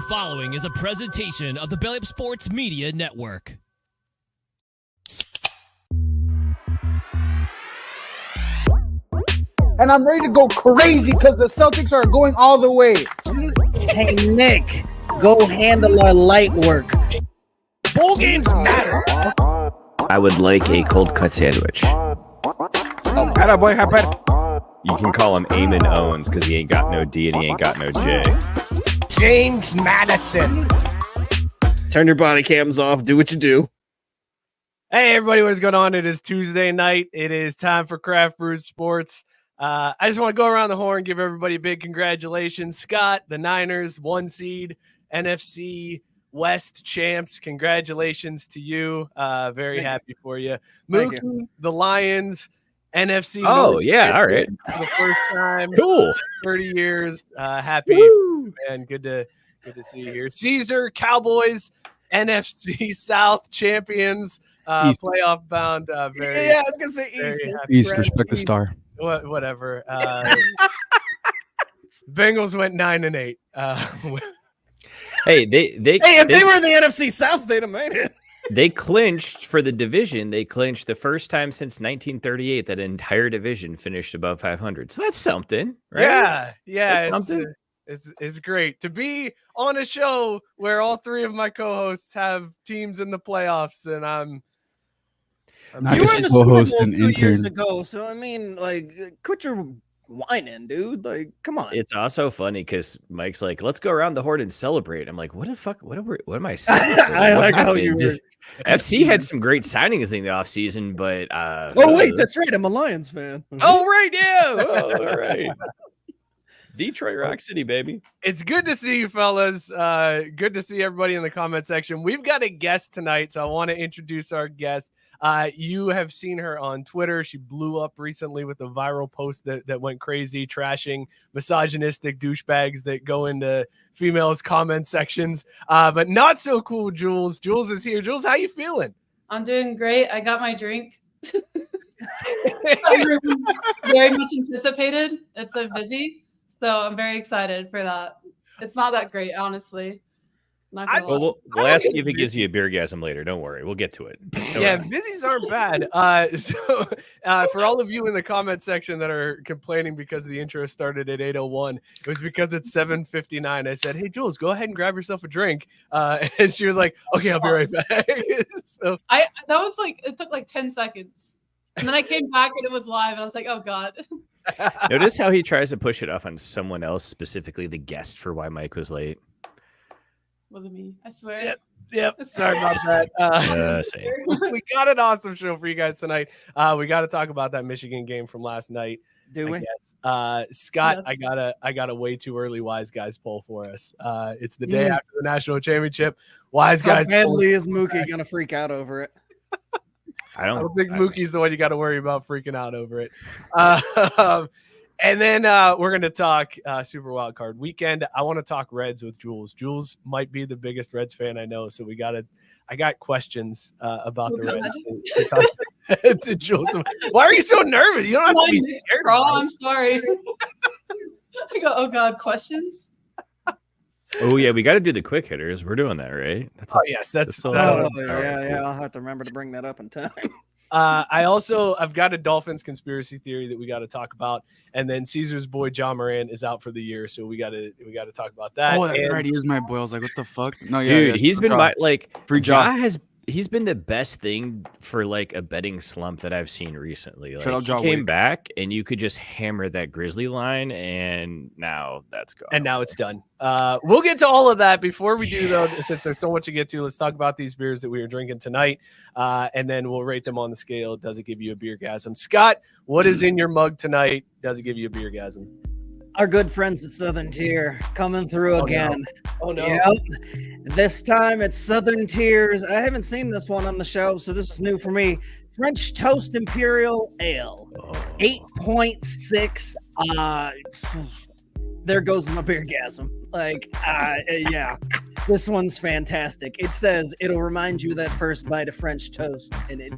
following is a presentation of the Belly Up Sports Media Network. And I'm ready to go crazy because the Celtics are going all the way. Hey, Nick, go handle our light work. Bowl games matter. I would like a cold cut sandwich. Atta boy, You can call him Eamon Owens because he ain't got no D and he ain't got no J. James Madison. Turn your body cams off. Do what you do. Hey, everybody, what is going on? It is Tuesday night. It is time for Craft Brewed Sports. I just want to go around the horn, give everybody a big congratulations. Scott, the Niners, 1 seed, NFC West champs. Congratulations to you. Very happy for you. Mookie, the Lions, NFC. Oh, North yeah. All right. For the first time. Cool. 30 years. Happy. And good to see you here. Caesar, Cowboys, NFC South champions. Playoff bound. I was gonna say East. East, respect the star. Whatever. Bengals went 9-8. Hey, if they were in the NFC South, they'd have made it. They clinched for the division. They clinched the first time since 1938 that an entire division finished above 500. So that's something, right? Yeah. It's great to be on a show where all three of my co-hosts have teams in the playoffs, and I'm Not You were just in the co Super Bowl host and 2 years intern. ago, so I mean, like, quit your whining, dude. Like, come on. It's also funny because Mike's like, let's go around the horn and celebrate. I'm like, what the fuck? What am I celebrating? I What like how happened? you were. FC had some great signings in the offseason, but Oh wait, that's right. I'm a Lions fan. right, yeah. Oh, all right. Detroit Rock City, baby. It's good to see you fellas. Good to see everybody in the comment section. We've got a guest tonight, so I want to introduce our guest. You have seen her on Twitter. She blew up recently with a viral post that went crazy, trashing misogynistic douchebags that go into females' comment sections. But not so cool, Jules. Jules is here. Jules, how you feeling? I'm doing great. I got my drink. Very much anticipated. It's a Vizzy, so I'm very excited for that. It's not that great, honestly. Not gonna lie. We'll ask you if it gives you a beergasm later. Don't worry. We'll get to it. Yeah, Vizzies aren't bad. So for all of you in the comment section that are complaining because the intro started at 8:01, it was because it's 7:59. I said, hey, Jules, go ahead and grab yourself a drink. And she was like, okay, I'll be right back. So that was like, it took like 10 seconds. And then I came back and it was live and I was like, oh God. Notice how he tries to push it off on someone else, specifically the guest, for why Mike was late. Wasn't me, I swear. Yep. Sorry about that. Same. We got an awesome show for you guys tonight. We got to talk about that Michigan game from last night. Do we? Scott, Yes. I got a way too early Wiseguys poll for us. It's the day after the national championship. Wiseguys. How badly is Mookie gonna freak out over it? I I don't don't think Mookie's the one you got to worry about freaking out over it. And then we're going to talk Super Wild Card Weekend. I want to talk Reds with Jules. Jules might be the biggest Reds fan I know, so I got questions about the Reds to Jules. Why are you so nervous? You don't have to be scared. Bro, I'm sorry. I go, oh God, questions? Oh, yeah. We got to do the quick hitters. We're doing that, right? Yes, that's Yeah. I'll have to remember to bring that up in time. I've got a Dolphins conspiracy theory that we got to talk about, and then Caesar's boy John Moran is out for the year, so we got to talk about that. Oh, that right. He is my boy. I was like, what the fuck? No, yeah, Dude, yeah, he's been free Ja job. he's been the best thing for like a betting slump that I've seen recently. Like, Shout out he Ja came Wick. back and you could just hammer that Grizzly line, and now that's gone. And now it's done. We'll get to all of that. Before we do, though, if there's so much to get to, let's talk about these beers that we are drinking tonight, and then we'll rate them on the scale. Does it give you a beergasm? Scott, what is in your mug tonight? Does it give you a beergasm? Our good friends at Southern Tier coming through again. Oh, no. Yep. This time it's Southern Tiers. I haven't seen this one on the show, so this is new for me. French Toast Imperial Ale, 8.6. There goes my beergasm. Yeah, this one's fantastic. It says it'll remind you of that first bite of French toast, and it.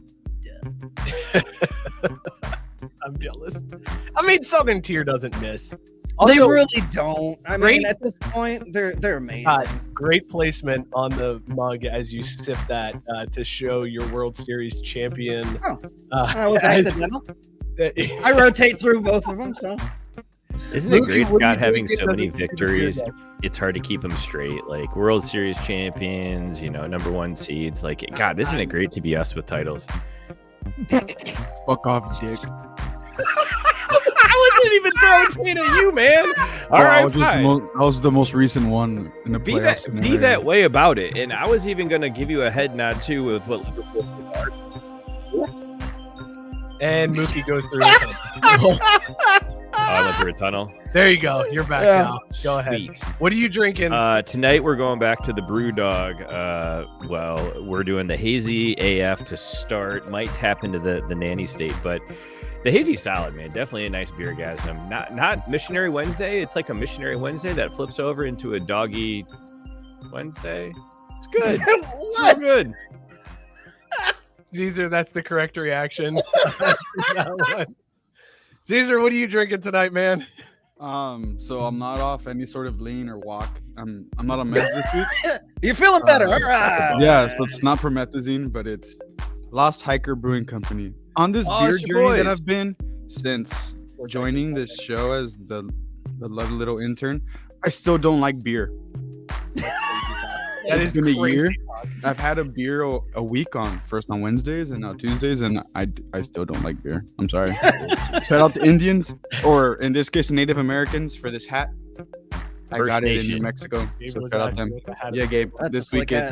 I'm jealous. I mean, Southern Tier doesn't miss. They Also, really don't. I Great- mean, at this point, they're amazing. great placement on the mug as you sip that to show your World Series champion. Oh, that was as- accidental. I rotate through both of them, so. Isn't it Mookie, great, what do you Scott, having think so it many doesn't do to victories? beer It's hard to keep them straight. Like World Series champions, number one seeds. Like, God, isn't it great to be us with titles? Fuck off, dick. I wasn't even throwing shade at you, man. All right, I was, fine. I was the most recent one in the Be playoffs. be that way about it. And I was even going to give you a head nod, too, with what Liverpool are. And Mookie goes through. I went through a tunnel. There you go. You're back Yeah. now. Go ahead. Sweet. What are you drinking? Tonight we're going back to the Brew Dog. Well, we're doing the Hazy AF to start. Might tap into the Nanny State, but the Hazy's solid, man. Definitely a nice beer, guys. And I'm not Missionary Wednesday. It's like a Missionary Wednesday that flips over into a Doggy Wednesday. It's good. It's real good. Caesar, that's the correct reaction. That one. Caesar, what are you drinking tonight, man? So I'm not off any sort of lean or walk. I'm not on meds this week. You're feeling better. All right. Yeah, so it's not promethazine, but it's Lost Hiker Brewing Company. On this Oh, beer it's your journey that boys. I've been since joining this show as the lovely little intern, I still don't like beer. That It's is been a crazy. year. I've had a beer a week first on Wednesdays and now Tuesdays, and I still don't like beer. I'm sorry. Shout out to Indians, or in this case, Native Americans, for this hat. I First got it in Nation. New Mexico. Gabe So was shout out asking them. what the hat Yeah, is. Gabe. That's This a slick week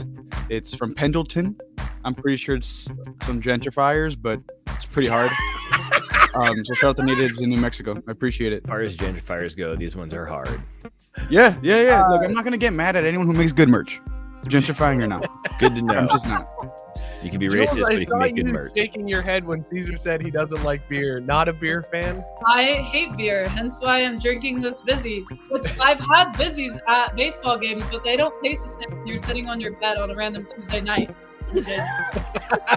it's from Pendleton. I'm pretty sure it's some gentrifiers, but it's pretty hard. So shout out to natives in New Mexico. I appreciate it. As far as gentrifiers go, these ones are hard. Yeah. Look, I'm not gonna get mad at anyone who makes good merch, gentrifying or not. Good to know. I'm just not. You can be Jules, racist, I but you can saw make good you merch. shaking your head when Caesar said he doesn't like beer. Not a beer fan? I hate beer, hence why I'm drinking this Vizzy. Which I've had Vizzies at baseball games, but they don't taste the same when you're sitting on your bed on a random Tuesday night.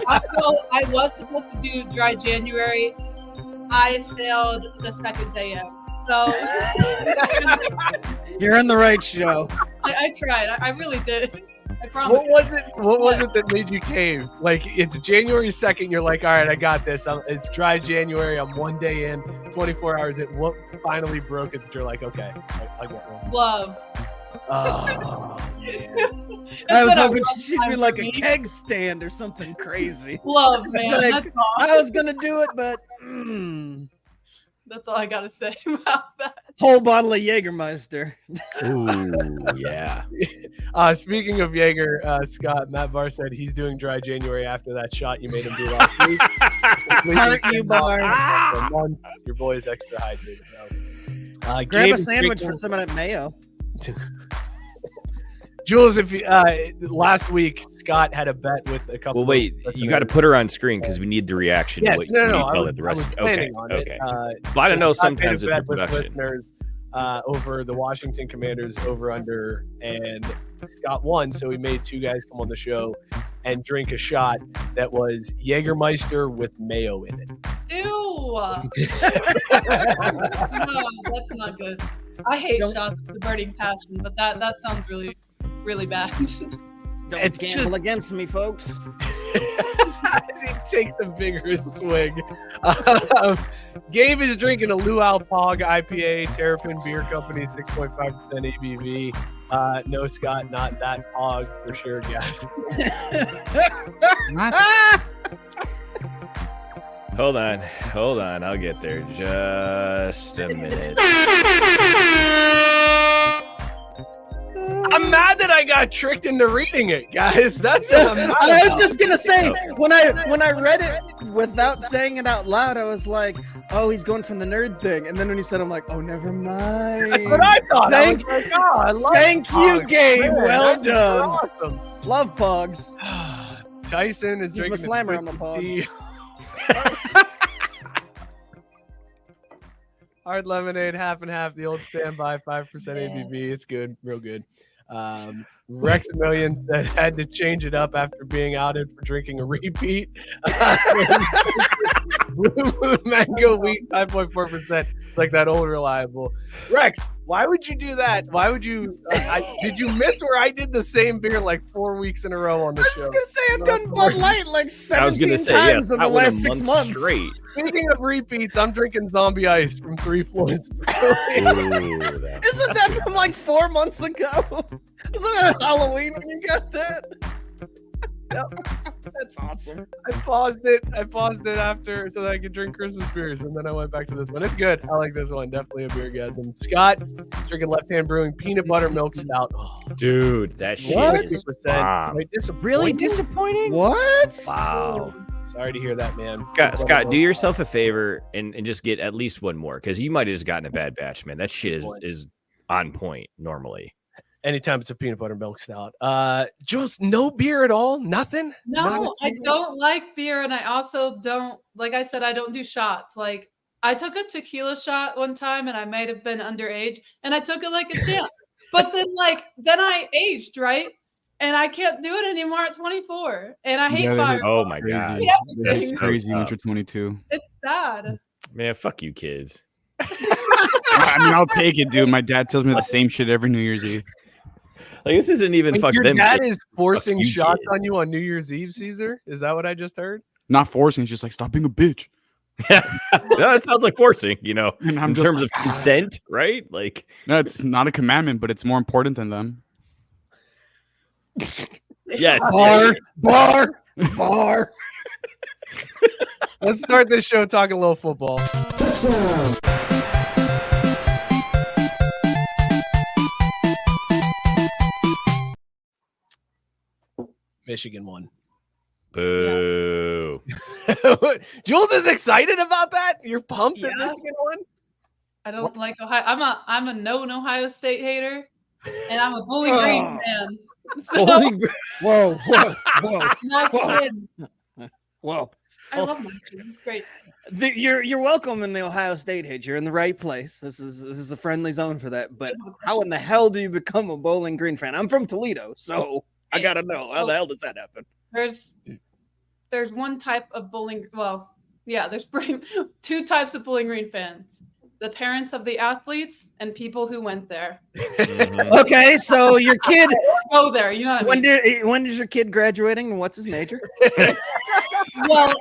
Also, I was supposed to do dry January. I failed the second day in. So You're in the right show. I tried. I really did. I promise. What was it that made you cave? Like, it's January 2nd. You're like, all right, I got this. It's dry January. I'm one day in, 24 hours in. What finally broke it that you're like, okay, I get one. Love. Oh, I was It's been a hoping rough she'd time be like for a me. keg stand or something crazy. Love, It's man. like, That's all. I was gonna do it, but That's all I gotta say about that. whole bottle of Jägermeister. Ooh, yeah. Speaking of Jaeger, Scott, Matt Barr said he's doing dry January after that shot you made him do last week. Heart you, Barr. Your boy's extra hydrated. Grab Gabe a is sandwich drinking- for some of that mayo. Jules, if you, last week Scott had a bet with a couple. Well, wait. You got to put her on screen because we need the reaction. Yes, What no, you no. tell I it the was rest. Okay. planning on it. Okay. So But I don't know. Scott made a Sometimes it's bet the with production. listeners over the Washington Commanders over under, and Scott won. So he made two guys come on the show and drink a shot that was Jägermeister with mayo in it. Ew. No, that's not good. I hate shots with a burning passion, but that sounds really, really bad. Don't It's gamble just- against me, folks. As he takes a vigorous swig. Gabe is drinking a Luau Pog IPA, Terrapin Beer Company, 6.5% ABV. No, Scott, not that Pog for sure, guys. Hold on. I'll get there. Just a minute. I'm mad that I got tricked into reading it, guys. That's what I'm mad I was about. just gonna say when I read it without saying it out loud, I was like, "Oh, he's going from the nerd thing," and then when he said, "I'm like, oh, never mind." That's what I thought. Thank- I was like, oh, I love Thank you, Pogs. Gabe. Man, Well that's done. Awesome. Love Pogs. Tyson is He's my drinking slammer on the twisted tea. Hard lemonade, half and half. The old standby, 5% ABV. It's good, real good. Rexamillion said had to change it up after being outed for drinking a repeat. Blue Moon Mango Wheat, 5.4%. It's like that old reliable. Rex, why would you do that? Why would you? Did you miss where I did the same beer like 4 weeks in a row on the I was show? just gonna say I've done Bud Light like I was 17 gonna say times yes. in the last 6 months. Straight. Speaking of repeats, I'm drinking Zombie Ice from 3 Floyds. Ooh, that- Isn't that from like 4 months ago? Isn't it Halloween when you got that? That's awesome. I paused it after so that I could drink Christmas beers, and then I went back to this one. It's good. I like this one. Definitely a beer gasm. Scott is drinking Left Hand Brewing Peanut Butter Milk Stout. Oh, dude, that shit What? is 50%. wow. Wait, Really disappointing? What? Wow. Sorry to hear that, man. Scott, do yourself a favor and just get at least one more, because you might have just gotten a bad batch, man. That shit is on point normally. Anytime it's a peanut butter milk stout. Jules, no beer at all? Nothing? No, I don't like beer, and I also don't, like I said, I don't do shots. Like, I took a tequila shot one time, and I might have been underage, and I took it like a champ. But then I aged, right? And I can't do it anymore at 24. And I hate fire. Oh my god, Crazy. That's Everything. crazy when you're 22. It's sad. man, fuck you kids. I mean, I'll take it, dude. My dad tells me the same shit every New Year's Eve. Like, this isn't even Wait, fuck your them dad kids. is forcing you shots kids. on you on New Year's Eve, Caesar? Is that what I just heard? Not forcing. It's just like, stop being a bitch. No, that sounds like forcing, And I'm in just terms like, of consent, right? Like, No, it's not a commandment, but it's more important than them. yeah, Bar. Let's start this show talking a little football. Michigan won. boo. Jules is excited about that? You're pumped that Yeah. Michigan won? I don't like Ohio. I'm a known Ohio State hater, and I'm a Bowling Green fan. So, Whoa. not kidding. Whoa. I love Michigan. It's great. You're welcome in the Ohio State hit. You're in the right place. This is a friendly zone for that. But how in the hell do you become a Bowling Green fan? I'm from Toledo, so I gotta know how the hell does that happen? There's one type of Bowling. Well, yeah, there's two types of Bowling Green fans: the parents of the athletes and people who went there. Okay, so your kid Go there. You know what I mean? when is your kid graduating and what's his major? Well,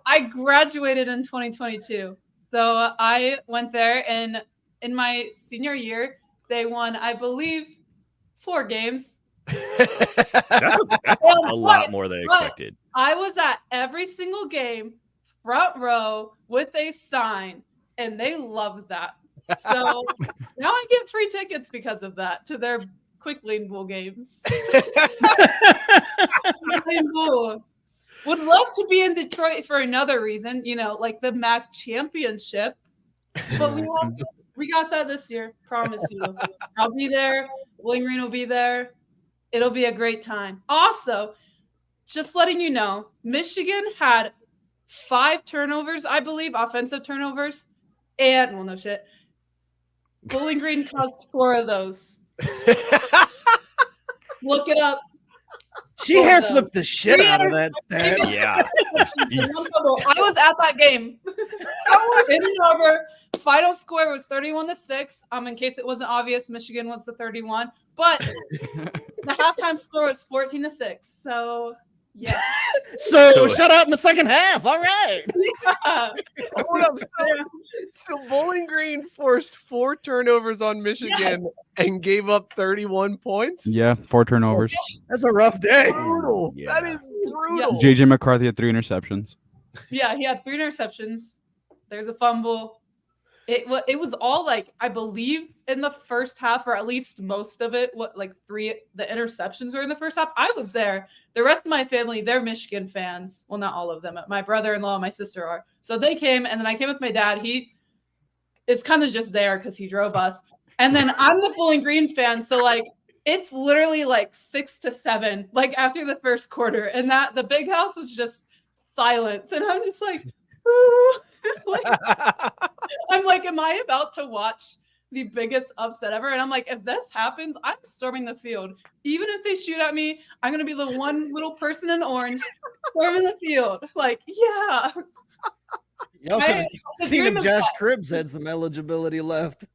I graduated in 2022, so I went there, and in my senior year, they won, I believe, 4 games. That's a lot more than I expected. I was at every single game, front row, with a sign, and they loved that. So now I get free tickets because of that to their Quick Lane Bowl games. Would love to be in Detroit for another reason, like the MAC championship. But we got that this year. Promise you. I'll be there. Bowling Green will be there. It'll be a great time. Also, just letting you know, Michigan had 5 turnovers, I believe, offensive turnovers. And, well, no shit. Bowling Green caused 4 of those. Look it up. She hair flipped the shit out of that stat. Yeah. I was at that game. I was in and over. Final score was 31-6. In case it wasn't obvious, Michigan was the 31. But the halftime score was 14-6. So yeah. So shut up in the second half. All right. Yeah. Hold up. So Bowling Green forced 4 turnovers on Michigan and gave up 31 points? Yeah, 4 turnovers. That's a rough day. Brutal. Yeah. That is brutal. JJ McCarthy had 3 interceptions. Yeah, he had 3 interceptions. There's a fumble. It was all I believe in the first half, or at least most of it. The interceptions were in the first half. I was there. The rest of my family, they're Michigan fans. Well, not all of them. My brother-in-law and my sister are. So they came, and then I came with my dad. He is kind of just there because he drove us. And then I'm the Bowling Green fan. So it's literally 6-7, after the first quarter. And the big house was just silence. And I'm just ooh. I'm am I about to watch the biggest upset ever? And I'm if this happens, I'm storming the field. Even if they shoot at me, I'm going to be the one little person in orange storming the field. Yeah. Y'all should have I seen dream if of Josh that. Cribbs had some eligibility left.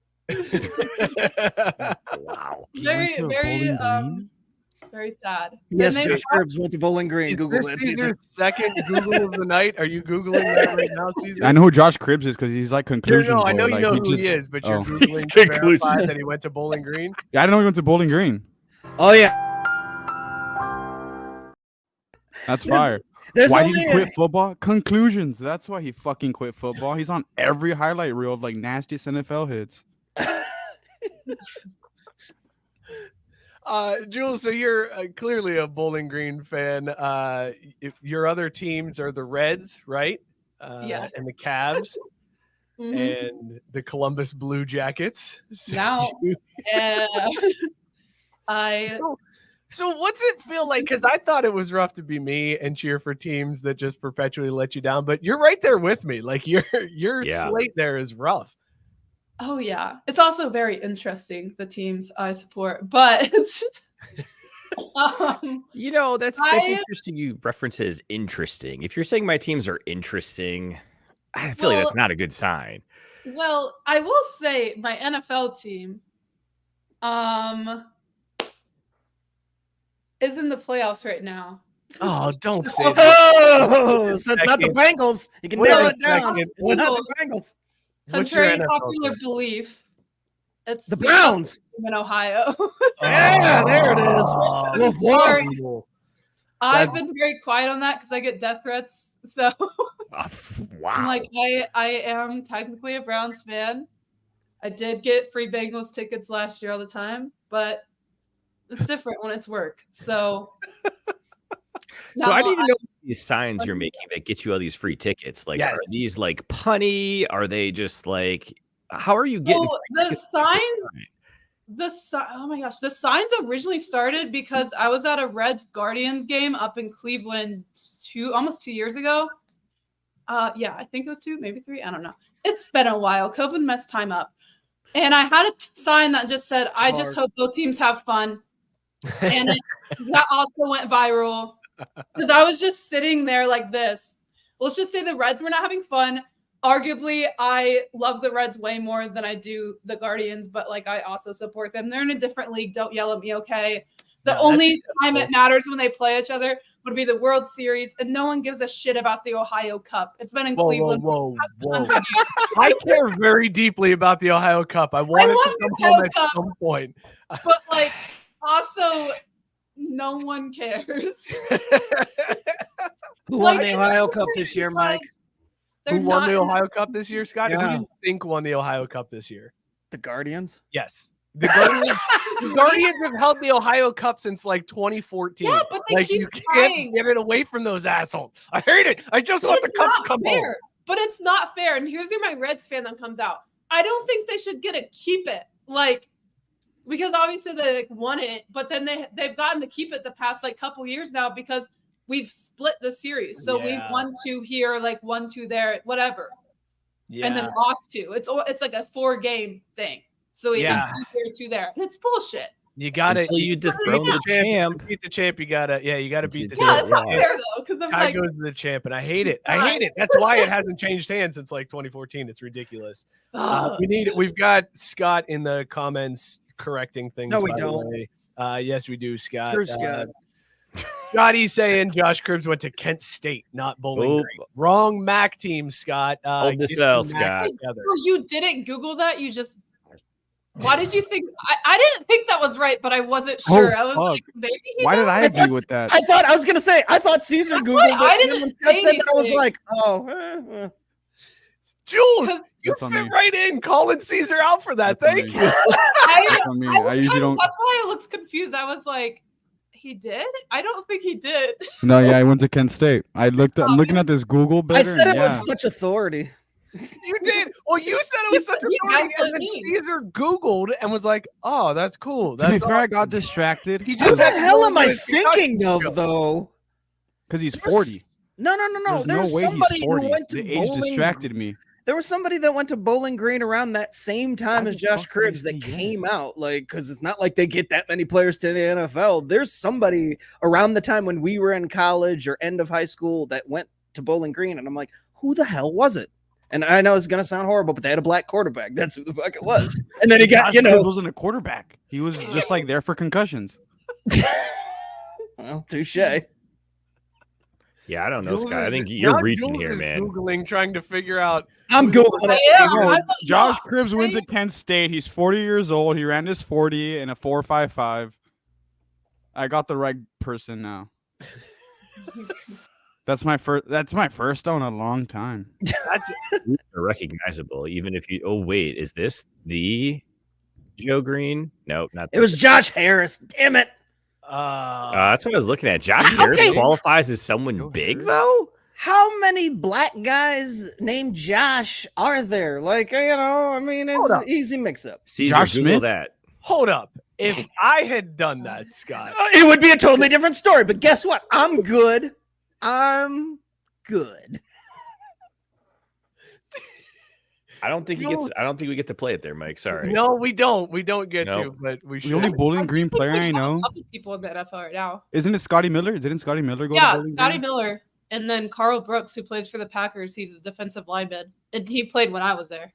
Wow. Very sad. Yes, Then they Josh Cribbs went to Bowling Green. Is Google this that, Caesar. Caesar's second Google of the night? Are you Googling that right now, Caesar? I know who Josh Cribbs is because he's like conclusion. No, I know boy. you Like, know he who just- he is, but you're Oh. Googling to verify Conclusion. that he went to Bowling Green. Yeah, I didn't know he went to Bowling Green. Oh yeah, That's There's- fire. there's Why only did he quit football? Conclusions. That's why he fucking quit football. He's on every highlight reel of like nastiest NFL hits. Jules, so you're clearly a Bowling Green fan. Your other teams are the Reds, right? Yeah. And the Cavs Mhm. and the Columbus Blue Jackets. So Now- Yeah. So what's it feel like? Because I thought it was rough to be me and cheer for teams that just perpetually let you down, but you're right there with me. Like your Yeah. slate there is rough. Oh yeah, it's also very interesting the teams I support, but You know, that's I- interesting. You reference it as interesting. If you're saying my teams are interesting, I feel like Well- that's not a good sign. well, I will say my NFL team is in the playoffs right now. Oh, don't say that. Oh, so it's not the Second. Bengals. You can Wait narrow a it down. second. It's not What's- the Bengals. What's your Contrary to NFL popular team? belief, it's The Browns. in Ohio. Yeah, there it is. Oh, Woof, woof. Sorry. brutal. I've been very quiet on that because I get death threats. So Wow. I'm like, I am technically a Browns fan. I did get free Bengals tickets last year all the time, but it's different when it's work. So So I no, need to know these signs you're making that get you all these free tickets. Like, Yes. are these like punny? Are they just like, how are you getting So free the tickets? oh my gosh, the signs originally started because I was at a Reds Guardians game up in Cleveland almost 2 years ago. Yeah, I think it was 2, maybe 3. I don't know. It's been a while. COVID messed time up. And I had a sign that just said, I just hope both teams have fun. And that also went viral because I was just sitting there like this. Let's just say the Reds were not having fun. Arguably, I love the Reds way more than I do the Guardians, but like I also support them. They're in a different league. Don't yell at me, okay? The No, only that's time acceptable. it matters when they play each other would be the World Series, and no one gives a shit about the Ohio Cup. It's been in Whoa, Cleveland. whoa, for the whoa, past 100 years. I care very deeply about the Ohio Cup. I want it love to the come home Ohio at Cup. some point. But like, also, no one cares. Who won Like, the Ohio Cup this year, Mike? They're Who won not the in Ohio Cup this year, Scott? Who Yeah. do you think won the Ohio Cup this year? The Guardians. Yes. The Guardians, the Guardians have held the Ohio Cup since like 2014. Yeah, but they like keep you can't trying. get it away from those assholes. I hate it. I just want the It's cup to not come home. fair. But it's not fair. And here's where my Reds fan then comes out. I don't think they should get to keep it. Like, because obviously they like won it, but then they've gotten to keep it the past like couple years now because we've split the series. So we Yeah. won 2 here, like 1-2 there, whatever. Yeah. And then lost 2. It's like a 4-game thing. So we Yeah. have 2 here, 2 there. And it's bullshit. You gotta Until you dethrone beat the To champ. beat the champ, you gotta beat the Yeah, champ. it's not Yeah. fair though. Because I'm Tie like, goes to the champ, and I hate it. I hate it. That's why it hasn't changed hands since like 2014. It's ridiculous. ugh. We've got Scott in the comments correcting things. No, we by the don't. way. Yes, we do, Scott. Screw Scott. Scotty's saying Josh Cribbs went to Kent State, not Bowling Oh. Green. Wrong MAC team, Scott. Hold this get L, your MAC Scott. together. So you didn't Google that? You just. Why did you think? I didn't think that was right, but I wasn't sure. I was fuck. like, maybe. He Why did knows. I agree with that? I was gonna say I thought Caesar That's why Googled I it. didn't And then when Scott say said that, I was anything. like, oh. Jules, 'Cause you That's on fit me. right in, calling Caesar out for that. That's on Thank me. you. That's on me. I I was usually kind of, don't. that's why I looked confused. I was like, he did? I don't think he did. No, yeah, I went to Kent State. I'm looking at this Google better. I said it and yeah. with such authority. You did. Well, you said it was such a You story, guys and let then me. Caesar Googled and was like, "Oh, that's cool." To be That's fair, I awesome." got distracted. He What just the had hell am I no thinking Kentucky of, though? Because he's 40. No. There's There's no way somebody he's who 40. went to The age Bowling. distracted me. There was somebody that went to Bowling Green around that same time Why as the Josh fuck would I Cribbs that say came yes? out, like, because it's not like they get that many players to the NFL. There's somebody around the time when we were in college or end of high school that went to Bowling Green, and I'm like, who the hell was it? And I know it's gonna sound horrible, but they had a black quarterback. That's who the fuck it was. And then he got, Josh Gibbs wasn't a quarterback. He was just like there for concussions. well, touche. Yeah, I don't know, Jules Scott. I is- think you're now reaching Jules here, is man. Googling, trying to figure out. I'm Googling it. I am. Bro, I'm Josh not- Cribbs wins at Kent State. He's 40 years old. He ran his 40 in a 4.55. I got the right person now. That's my first in a long time. That's recognizable, even if you. Oh wait, is this the Joe Green? No, not. It was Josh Harris. Damn it. That's what I was looking at. Josh Harris Okay. qualifies as someone big, though. How many black guys named Josh are there? Like, I mean, it's an easy mix-up. Caesar, Josh Google Smith? that. Hold up. If I had done that, Scott, It would be a totally different story. But guess what? I'm good. I'm good. I don't think he gets. I don't think we get to play it there, Mike. Sorry. no, we don't. We don't get No. to, but we should. The only Bowling Green player I know. A couple people in the NFL right now. Isn't it Scotty Miller? Didn't Scotty Miller go to Yeah, Bowling Scotty Green? Miller, and then Carl Brooks, who plays for the Packers. He's a defensive lineman, and he played when I was there.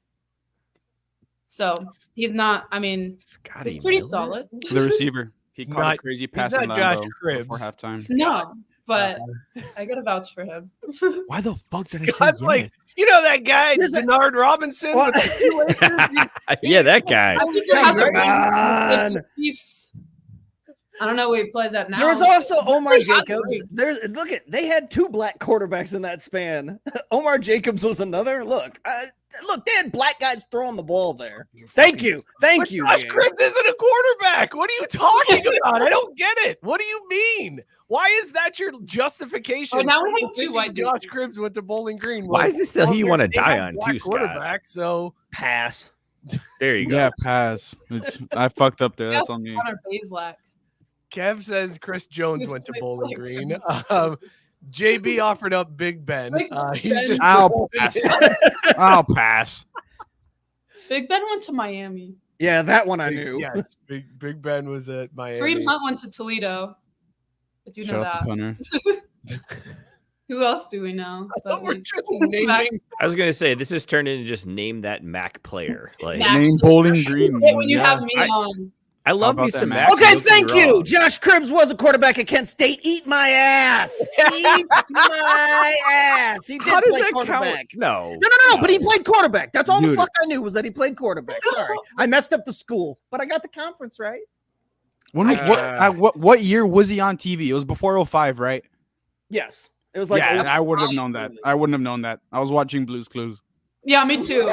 So he's not. I mean, Scotty he's pretty Miller? solid. The receiver. He He's caught not- a crazy he's pass not in Josh Lambeau Cribbs. before halftime. No, but I gotta vouch for him. Why the fuck did I Scott's say like, yes? you know that guy, There's a- Denard Robinson? What? with the two acres? Yeah, that guy. I think he has a Come on. Chiefs. I don't know where he plays at now. There was also Omar He has Jacobs. three. They had two black quarterbacks in that span. Omar Jacobs was another. Look, they had black guys throwing the ball there. Thank you. But Josh Jay. Cribbs isn't a quarterback. What are you talking about? I don't get it. What do you mean? Why is that your justification? Oh, now we have for two thinking white Josh dudes. Cribbs went to Bowling Green. Why is this the hill you want to they die have on, black too, Scott? quarterback, so Pass. There you go. Yeah, pass. I fucked up there. Yeah, That's on me. Connor Bazelak. Kev says Chris Jones He's went to like Bowling like Green. JB offered up Big Ben. Big He's Ben. just I'll pass. I'll pass. Big Ben went to Miami. Yeah, that one I knew. Yes, Big Ben was at Miami. Kareem Hunt went to Toledo. I do know Shut up, that. punter. Who else do we know? that We're we- just naming. I was gonna say this has turned into just name that Mac player. Like Mac. Name Bowling Green. Yeah, when you Yeah. have me on. I love about me that, some Mac? Mac. Okay, don't get me thank you. wrong. Josh Cribbs was a quarterback at Kent State. Eat my ass. Eat my ass. He did How does play that quarterback. count? No. No, but he played quarterback. That's all the Dude. fuck I knew was that he played quarterback. Sorry. I messed up the school, but I got the conference right. What year was he on TV? It was before 05, right? Yes. It was like yeah, oh, I wouldn't have known that. I wouldn't have known that. I was watching Blue's Clues. Yeah, me too.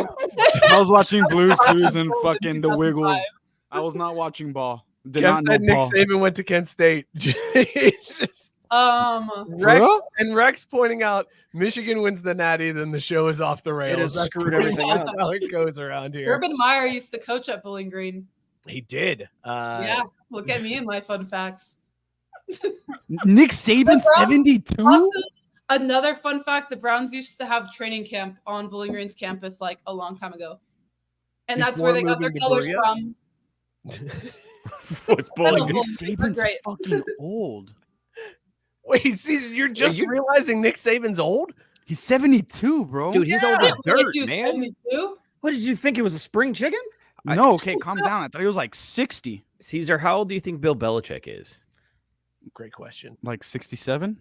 I was watching Blue's Clues and Rolls in fucking the Wiggles. 2005. I was not watching ball. Did Kev not know said Nick ball. Saban went to Kent State. It's just For Rex, real? and Rex pointing out Michigan wins the Natty, then the show is off the rails. has That's screwed pretty everything much up. How it goes around here. Urban Meyer used to coach at Bowling Green. He did. Yeah, look at me and my fun facts. Nick Saban, 72? Also, another fun fact: the Browns used to have training camp on Bowling Green's campus like a long time ago, and that's where they Before got their moving to colors Berea? from. What's Bowling Nick Green? Saban's great. fucking old. Wait, Caesar, you're just you- realizing Nick Saban's old? He's 72, bro. Dude, he's old as Wait, dirt, he was man. 72? What did you think it was a spring chicken? No, okay, calm down. I thought he was like 60. Caesar, how old do you think Bill Belichick is? Great question. Like 67?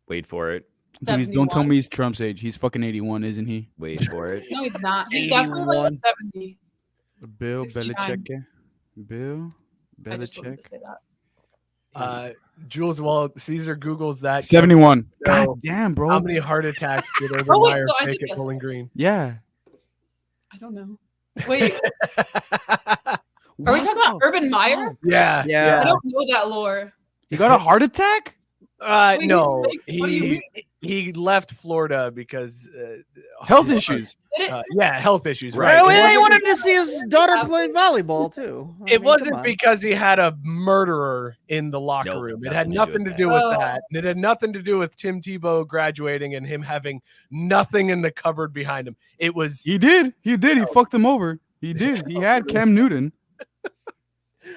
Wait for it. Please don't tell 71. me he's Trump's age. He's fucking 81, isn't he? Wait for it. No, he's not. He's definitely like 70. Bill 69. Belichick. Bill I just wanted to Belichick. say that. Jules, while Caesar Googles that, 71. So, God damn, bro. how many heart attacks did Urban Oh, wait, Meyer so I take did at guess Bowling that. Green? Yeah. I don't know. Wait, are we talking about Urban Meyer? Yeah. I don't know that lore. He got a heart attack? Wait, No, he's like, what do you he left Florida because Health issues. Yeah, health issues. Right. Right. Well, It they wasn't- wanted to see his daughter play volleyball too. I It mean, wasn't come on. because he had a murderer in the locker Nope, room. It had nothing nothing to to do do with with that. And it had nothing to do with Tim Tebow graduating and him having nothing in the cupboard behind him. It was He did. He did. He fucked him over. He did. He had Cam Newton.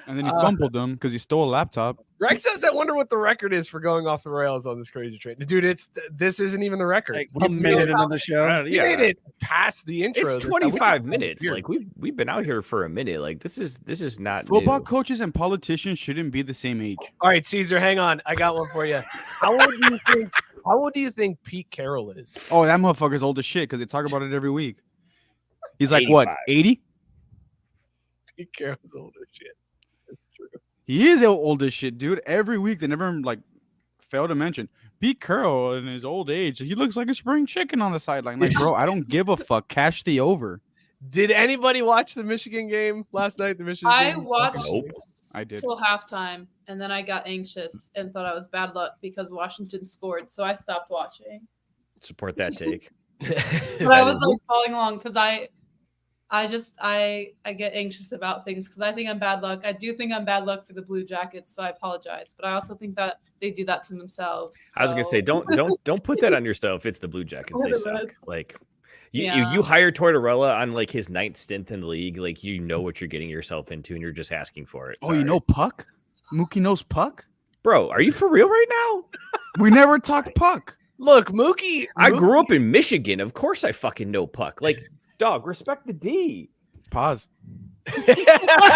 And then he fumbled them because he stole a laptop. Rex says, "I wonder what the record is for going off the rails on this crazy train." Dude, this isn't even the record. Like a minute into the show. We made it past the intro. It's 25 minutes. Like we've been out here for a minute. Like this is not Football new. coaches and politicians shouldn't be the same age. All right, Caesar, hang on. I got one for you. How old do you think Pete Carroll is? Oh, that motherfucker's old as shit because they talk about it every week. He's like 85. what, 80? Pete Carroll's old as shit. That's true. He is old as shit, dude. Every week they never like fail to mention Pete Carroll in his old age. He looks like a spring chicken on the sideline. Like, bro, I don't give a fuck. Cash the over. Did anybody watch the Michigan game last night? The Michigan I game? watched Nope. I did. till halftime, and then I got anxious and thought I was bad luck because Washington scored, so I stopped watching. Support that take. But I was like following along because I get anxious about things because I think I'm bad luck. I do think I'm bad luck for the Blue Jackets, so I apologize. But I also think that they do that to themselves. I was gonna say, don't put that on yourself. It's the Blue Jackets. They suck. Like you hire Tortorella on like his 9th stint in the league. Like you know what you're getting yourself into, and you're just asking for it. Oh, you know Puck? Mookie knows Puck? Bro, are you for real right now? We never talked Puck. Look, Mookie. I grew up in Michigan. Of course, I fucking know Puck. Like, dog, respect the D. Pause.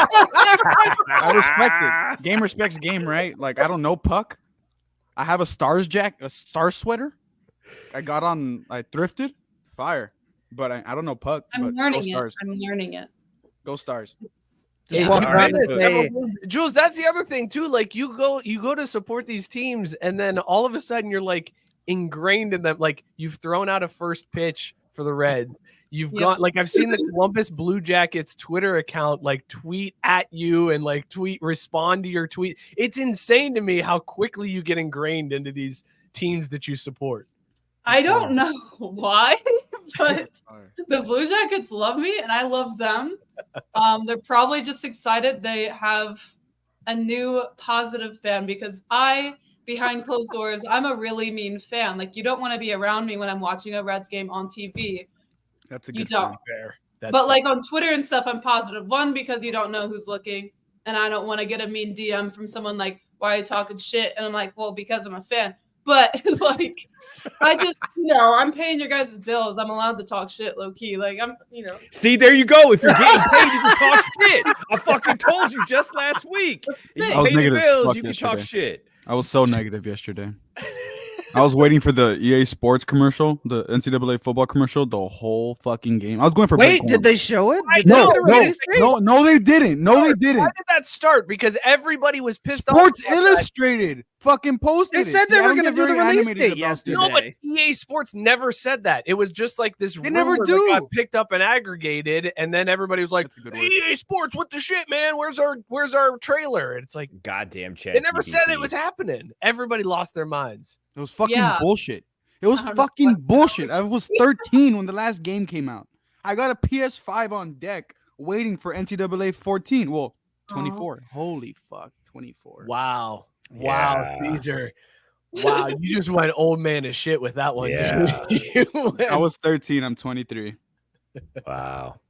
I respect it. Game respects game, right? Like, I don't know Puck. I have a Stars sweater. I thrifted. Fire. But I don't know Puck. I'm but learning go it. Stars. I'm learning it. Go Stars. Just walk around and say, Jules, that's the other thing too. Like you go to support these teams, and then all of a sudden you're like ingrained in them. Like you've thrown out a first pitch for the Reds. You've gone like I've seen the Columbus Blue Jackets Twitter account like tweet at you and like respond to your tweet. It's insane to me how quickly you get ingrained into these teams that you support. I don't know why, but the Blue Jackets love me and I love them. They're probably just excited they have a new positive fan because behind closed doors, I'm a really mean fan. Like you don't want to be around me when I'm watching a Reds game on TV. That's a You good don't. Fair. But like on Twitter and stuff, I'm positive. One, because you don't know who's looking, and I don't want to get a mean DM from someone like, "Why are you talking shit?" And I'm like, "Well, because I'm a fan." But like, I just, I'm paying your guys' bills. I'm allowed to talk shit, low key. Like See, there you go. If you're getting paid, you can talk shit. I fucking told you just last week. You I was pay the negative as bills, fuck you can talk yesterday. shit. I was so negative yesterday. I was waiting for the EA Sports commercial, the NCAA football commercial, the whole fucking game. I was going for wait, did they show it? Did No, they release it? no, they didn't. No, they didn't. Why did that start? Because everybody was pissed off. Sports about that. Illustrated fucking posted They it. said they See, I were don't going to get do the very release animated date about yesterday. No, but EA Sports never said that. It was just like this They never rumor do. that got picked up and aggregated, and then everybody was like, That's a good word. EA Sports, what the shit, man? Where's our trailer? And it's like, Goddamn chat. they never said it was happening. Everybody lost their minds. It was fucking Yeah. bullshit. It was 100%. fucking bullshit. I was 13 when the last game came out. I got a PS5 on deck waiting for NCAA 14. Well, 24. Holy fuck, 24. Wow. Yeah. Wow, Caesar. Wow, you just went old man as shit with that one. Yeah. You went- I was 13. I'm 23. Wow.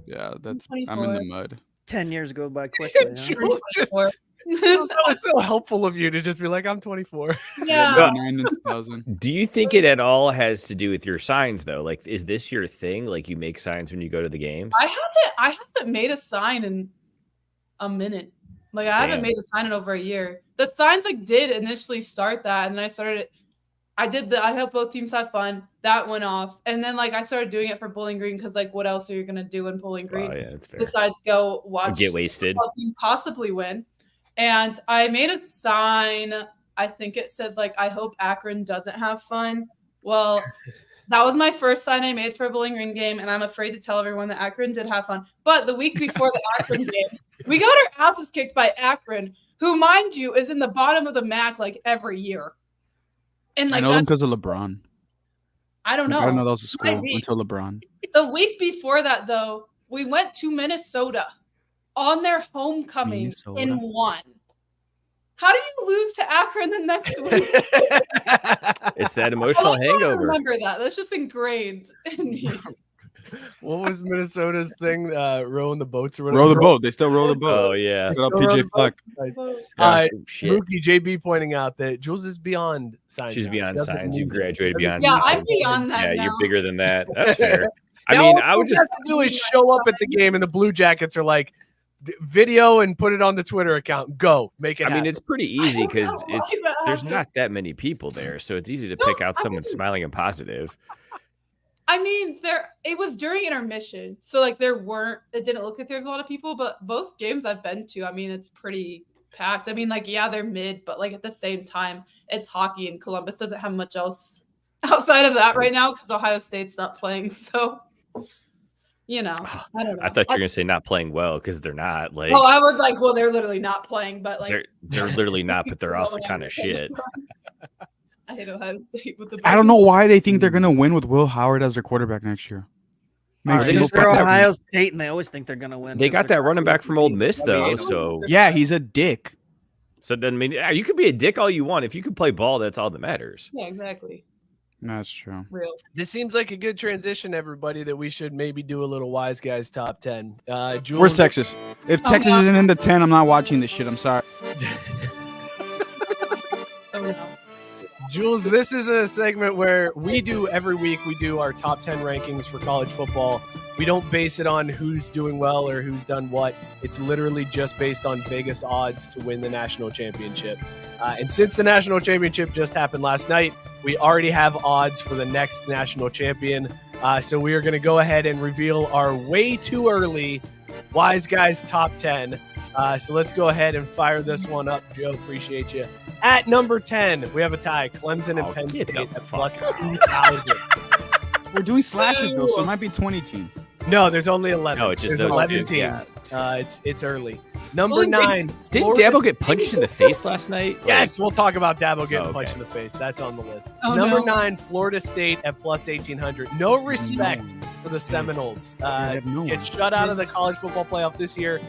Yeah, I'm in 24. the mud. 10 years go by quickly. Huh? Jules just, that was so helpful of you to just be like, I'm 24. yeah. 9 and 1,000. Do you think it at all has to do with your signs though? Like, is this your thing? Like, you make signs when you go to the games? I haven't made a sign in a minute. Like I haven't Damn. made a sign in over a year. The signs like did initially start that, and then I started it. I did I hope both teams have fun. That went off, and then like I started doing it for Bowling Green because like what else are you gonna do in Bowling Green Oh, yeah, that's fair. besides go Or watch get wasted. football team possibly win? And I made a sign. I think it said like I hope Akron doesn't have fun. Well, that was my first sign I made for a Bowling Green game, and I'm afraid to tell everyone that Akron did have fun. But the week before the Akron game, we got our asses kicked by Akron, who, mind you, is in the bottom of the MAC like every year. And I like know them that's- because of LeBron. I don't I know. didn't know that was a school Might be. until LeBron. The week before that, though, we went to Minnesota on their homecoming Minnesota. and won. How do you lose to Akron the next week? It's that I emotional don't know how to hangover. remember that. That's just ingrained in me. What was Minnesota's thing? Rowing the boats or whatever. Row the boat. They still row the boat. Oh yeah. Shout out PJ Fleck. Shit. Mookie JB pointing out that Jules is beyond science. She's now. beyond She doesn't science. You need it. graduated beyond Yeah, science. I'm beyond that Yeah, now. you're bigger than that. That's fair. I Now, mean, all I would you just have to do is show up at the game, and the Blue Jackets are like, video and put it on the Twitter account. Go make it. I mean, happen. it's pretty easy because know why that there's happened. not that many people there, so it's easy to No, pick out I someone mean- smiling and positive. I mean, it was during intermission, so like it didn't look like there's a lot of people, but both games I've been to, I mean, it's pretty packed. I mean, like, yeah, they're mid, but like at the same time, it's hockey, and Columbus doesn't have much else outside of that right now because Ohio State's not playing. So, I don't know. I thought you were gonna say not playing well because they're not. Like, Oh, I was like, well, they're literally not playing, but like they're literally not, but they're also slowing kind of down. shit. I hate Ohio State with the. I don't know why they think they're gonna win with Will Howard as their quarterback next year. Makes They no just They're fucking- Ohio State, and they always think they're gonna win. They 'cause got they're that running back from Old East. Miss though, so Yeah, he's a dick. it doesn't mean you can be a dick all you want. If you can play ball, that's all that matters. Yeah, exactly. That's true. Real. This seems like a good transition, everybody, that we should maybe do a little Wise Guys top 10. Jules, Where's Texas? If Texas no. isn't in the 10, I'm not watching this shit. I'm sorry. Oh, no. Jules, this is a segment where every week we do our top 10 rankings for college football. We don't base it on who's doing well or who's done what. It's literally just based on Vegas odds to win the national championship. And since the national championship just happened last night, we already have odds for the next national champion. So we are going to go ahead and reveal our way too early Wise Guys top 10. So let's go ahead and fire this one up. Joe, appreciate you. At number 10, we have a tie. Clemson and Penn get State the at fuck plus out. 2,000. We're doing slashes though, so it might be 20 team. No, there's only 11. No, it's just there's those 11 two, yeah. teams. It's early. Number 9. Didn't Dabo get punched in the face last night? Yes, we'll talk about Dabo getting Oh, okay. punched in the face. That's on the list. Oh, Number no. 9, Florida State at plus 1,800. No respect for the Seminoles. have no Get one. shut out of the college football playoff this year.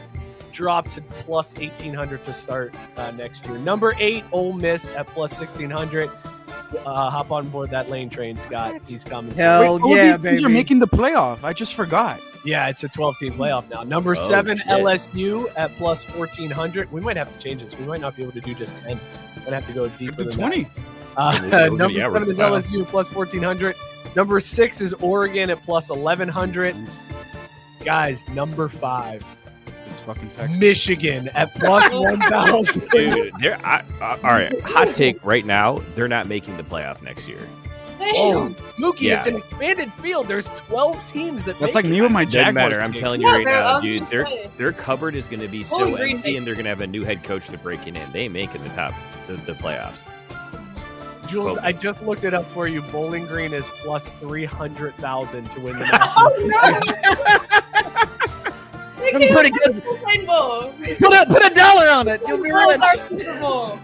Dropped to plus 1,800 to start next year. Number 8, Ole Miss at plus 1,600. Hop on board that lane train, Scott. He's coming. Hell All yeah, these teams are baby. making the playoff. I just forgot. Yeah, it's a 12-team playoff now. Number Oh, 7, shit. LSU at plus 1,400. We might have to change this. We might not be able to do just 10. Might have to go deeper The than 20. that. Number Yeah, 7 is wow. LSU at plus 1,400. Number 6 is Oregon at plus 1,100. Guys, number 5, It's fucking Texas. Michigan at plus 1,000. Dude, all right. Hot take right now. They're not making the playoff next year. Oh, Mookie, Yeah. it's an expanded field. There's 12 teams that That's make like it. me with my Doesn't Jaguars. matter. I'm pick. telling you Yeah, right they're now, on dude. the way. Their cupboard is going to be so Bowling Green empty, makes- and they're going to have a new head coach to breaking in. They ain't making the playoffs. Jules, Well- I just looked it up for you. Bowling Green is plus 300,000 to win the Oh national. no! That's pretty good. Super Bowl. Put a dollar on it. You'll be That was rich. our Super Bowl.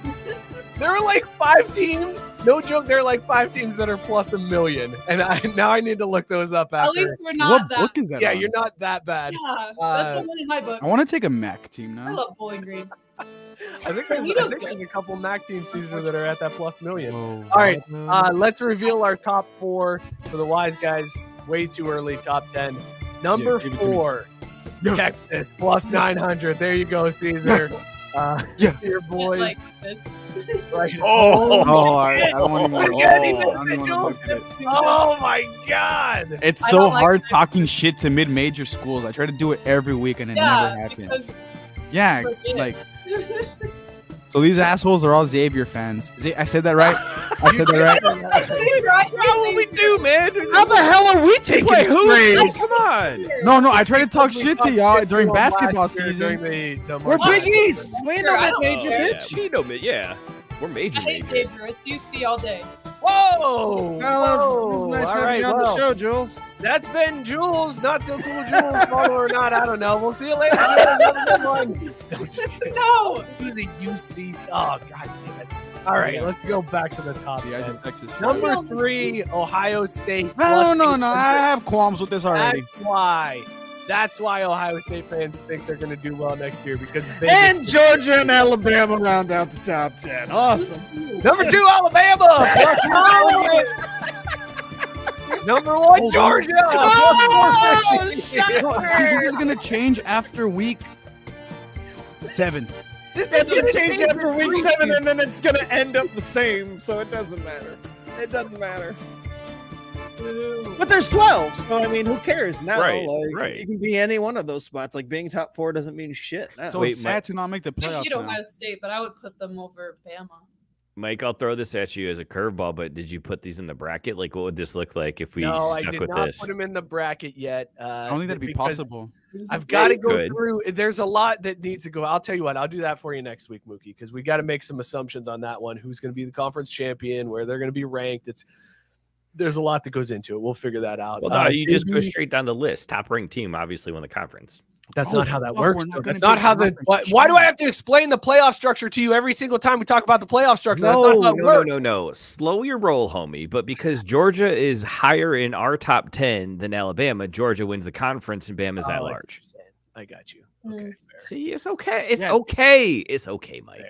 There are like 5 teams. No joke. There are like 5 teams that are plus $1 million, and now I need to look those up after. At least we're not What that. book is that? Yeah, on? you're not that bad. Yeah, that's the one in my book. I want to take a Mac team I now. love Bowling Green. I think there's a couple MAC teams Caesar that are at that plus $1 million. Whoa. All right, let's reveal our top 4 for the Wise Guys. Way too early, top 10. Number give it to me. 4, Yeah. Texas plus 900. There you go, Caesar. Yeah. Your boys. Like this. Right. Oh, I don't even want to. Yeah, he I don't missed even it, want to look at it. Oh my God! It's I so don't like hard that. talking shit to mid-major schools. I try to do it every week and it never Yeah, happens. because Yeah, forget. like so these assholes are all Xavier fans. I said that right? I said that right? That's what we do, man. How the hell are we taking Wait, who? sprays? Come on. No, I try to talk shit to y'all during Last basketball year season. during the We're March Big East. We ain't no I don't mid-major, care. bitch. We know, yeah. We're major. I hate major. Xavier. It's UC all day. Whoa! Well, it was nice All having right, you on well, the show, Jules. that's been Jules. Not so cool Jules. Follow or not, I don't know. We'll see you later. Have a good one. No, I'm just kidding. No. Do the UC. Oh, God damn it. All right, let's go back to the top. You guys 10. in Texas. Number 3, Ohio State. No, plus I 800. have qualms with this already. That's why Ohio State fans think they're going to do well next year because they And Georgia and Alabama round out the top 10. Awesome. Number 2, Alabama. Plus 1,000. Number 1, Georgia. Oh, This is gonna change after week 7. That's going to change after week 7, and then it's going to end up the same, so it doesn't matter. It doesn't matter. But there's 12, so I mean, who cares now? Right, Like, right. You can be any one of those spots. Like being top 4 doesn't mean shit. Now. So Wait, it's sad to not make the I playoffs hate now. Ohio State, but I would put them over Bama. Mike, I'll throw this at you as a curveball, but did you put these in the bracket? Like, what would this look like if we No, I stuck did with not this? put him in the bracket yet. I don't think that'd be because possible. I've got to go Good. through. There's a lot that needs to go. I'll tell you what. I'll do that for you next week, Mookie, because we got to make some assumptions on that one. Who's going to be the conference champion? Where they're going to be ranked? There's a lot that goes into it. We'll figure that out. Well, no, you just go straight down the list. Top ranked team obviously won the conference. That's Oh, not how that fuck, works. we're not Though. gonna That's not be how the. conference Why do I have to explain the playoff structure to you every single time we talk about the playoff structure? That's not how it works. No. Slow your roll, homie. But because Georgia is higher in our top 10 than Alabama, Georgia wins the conference and Bama's at large. I got you. Mm. Okay, fair. See, it's okay. It's Yeah. okay. It's okay, Mike.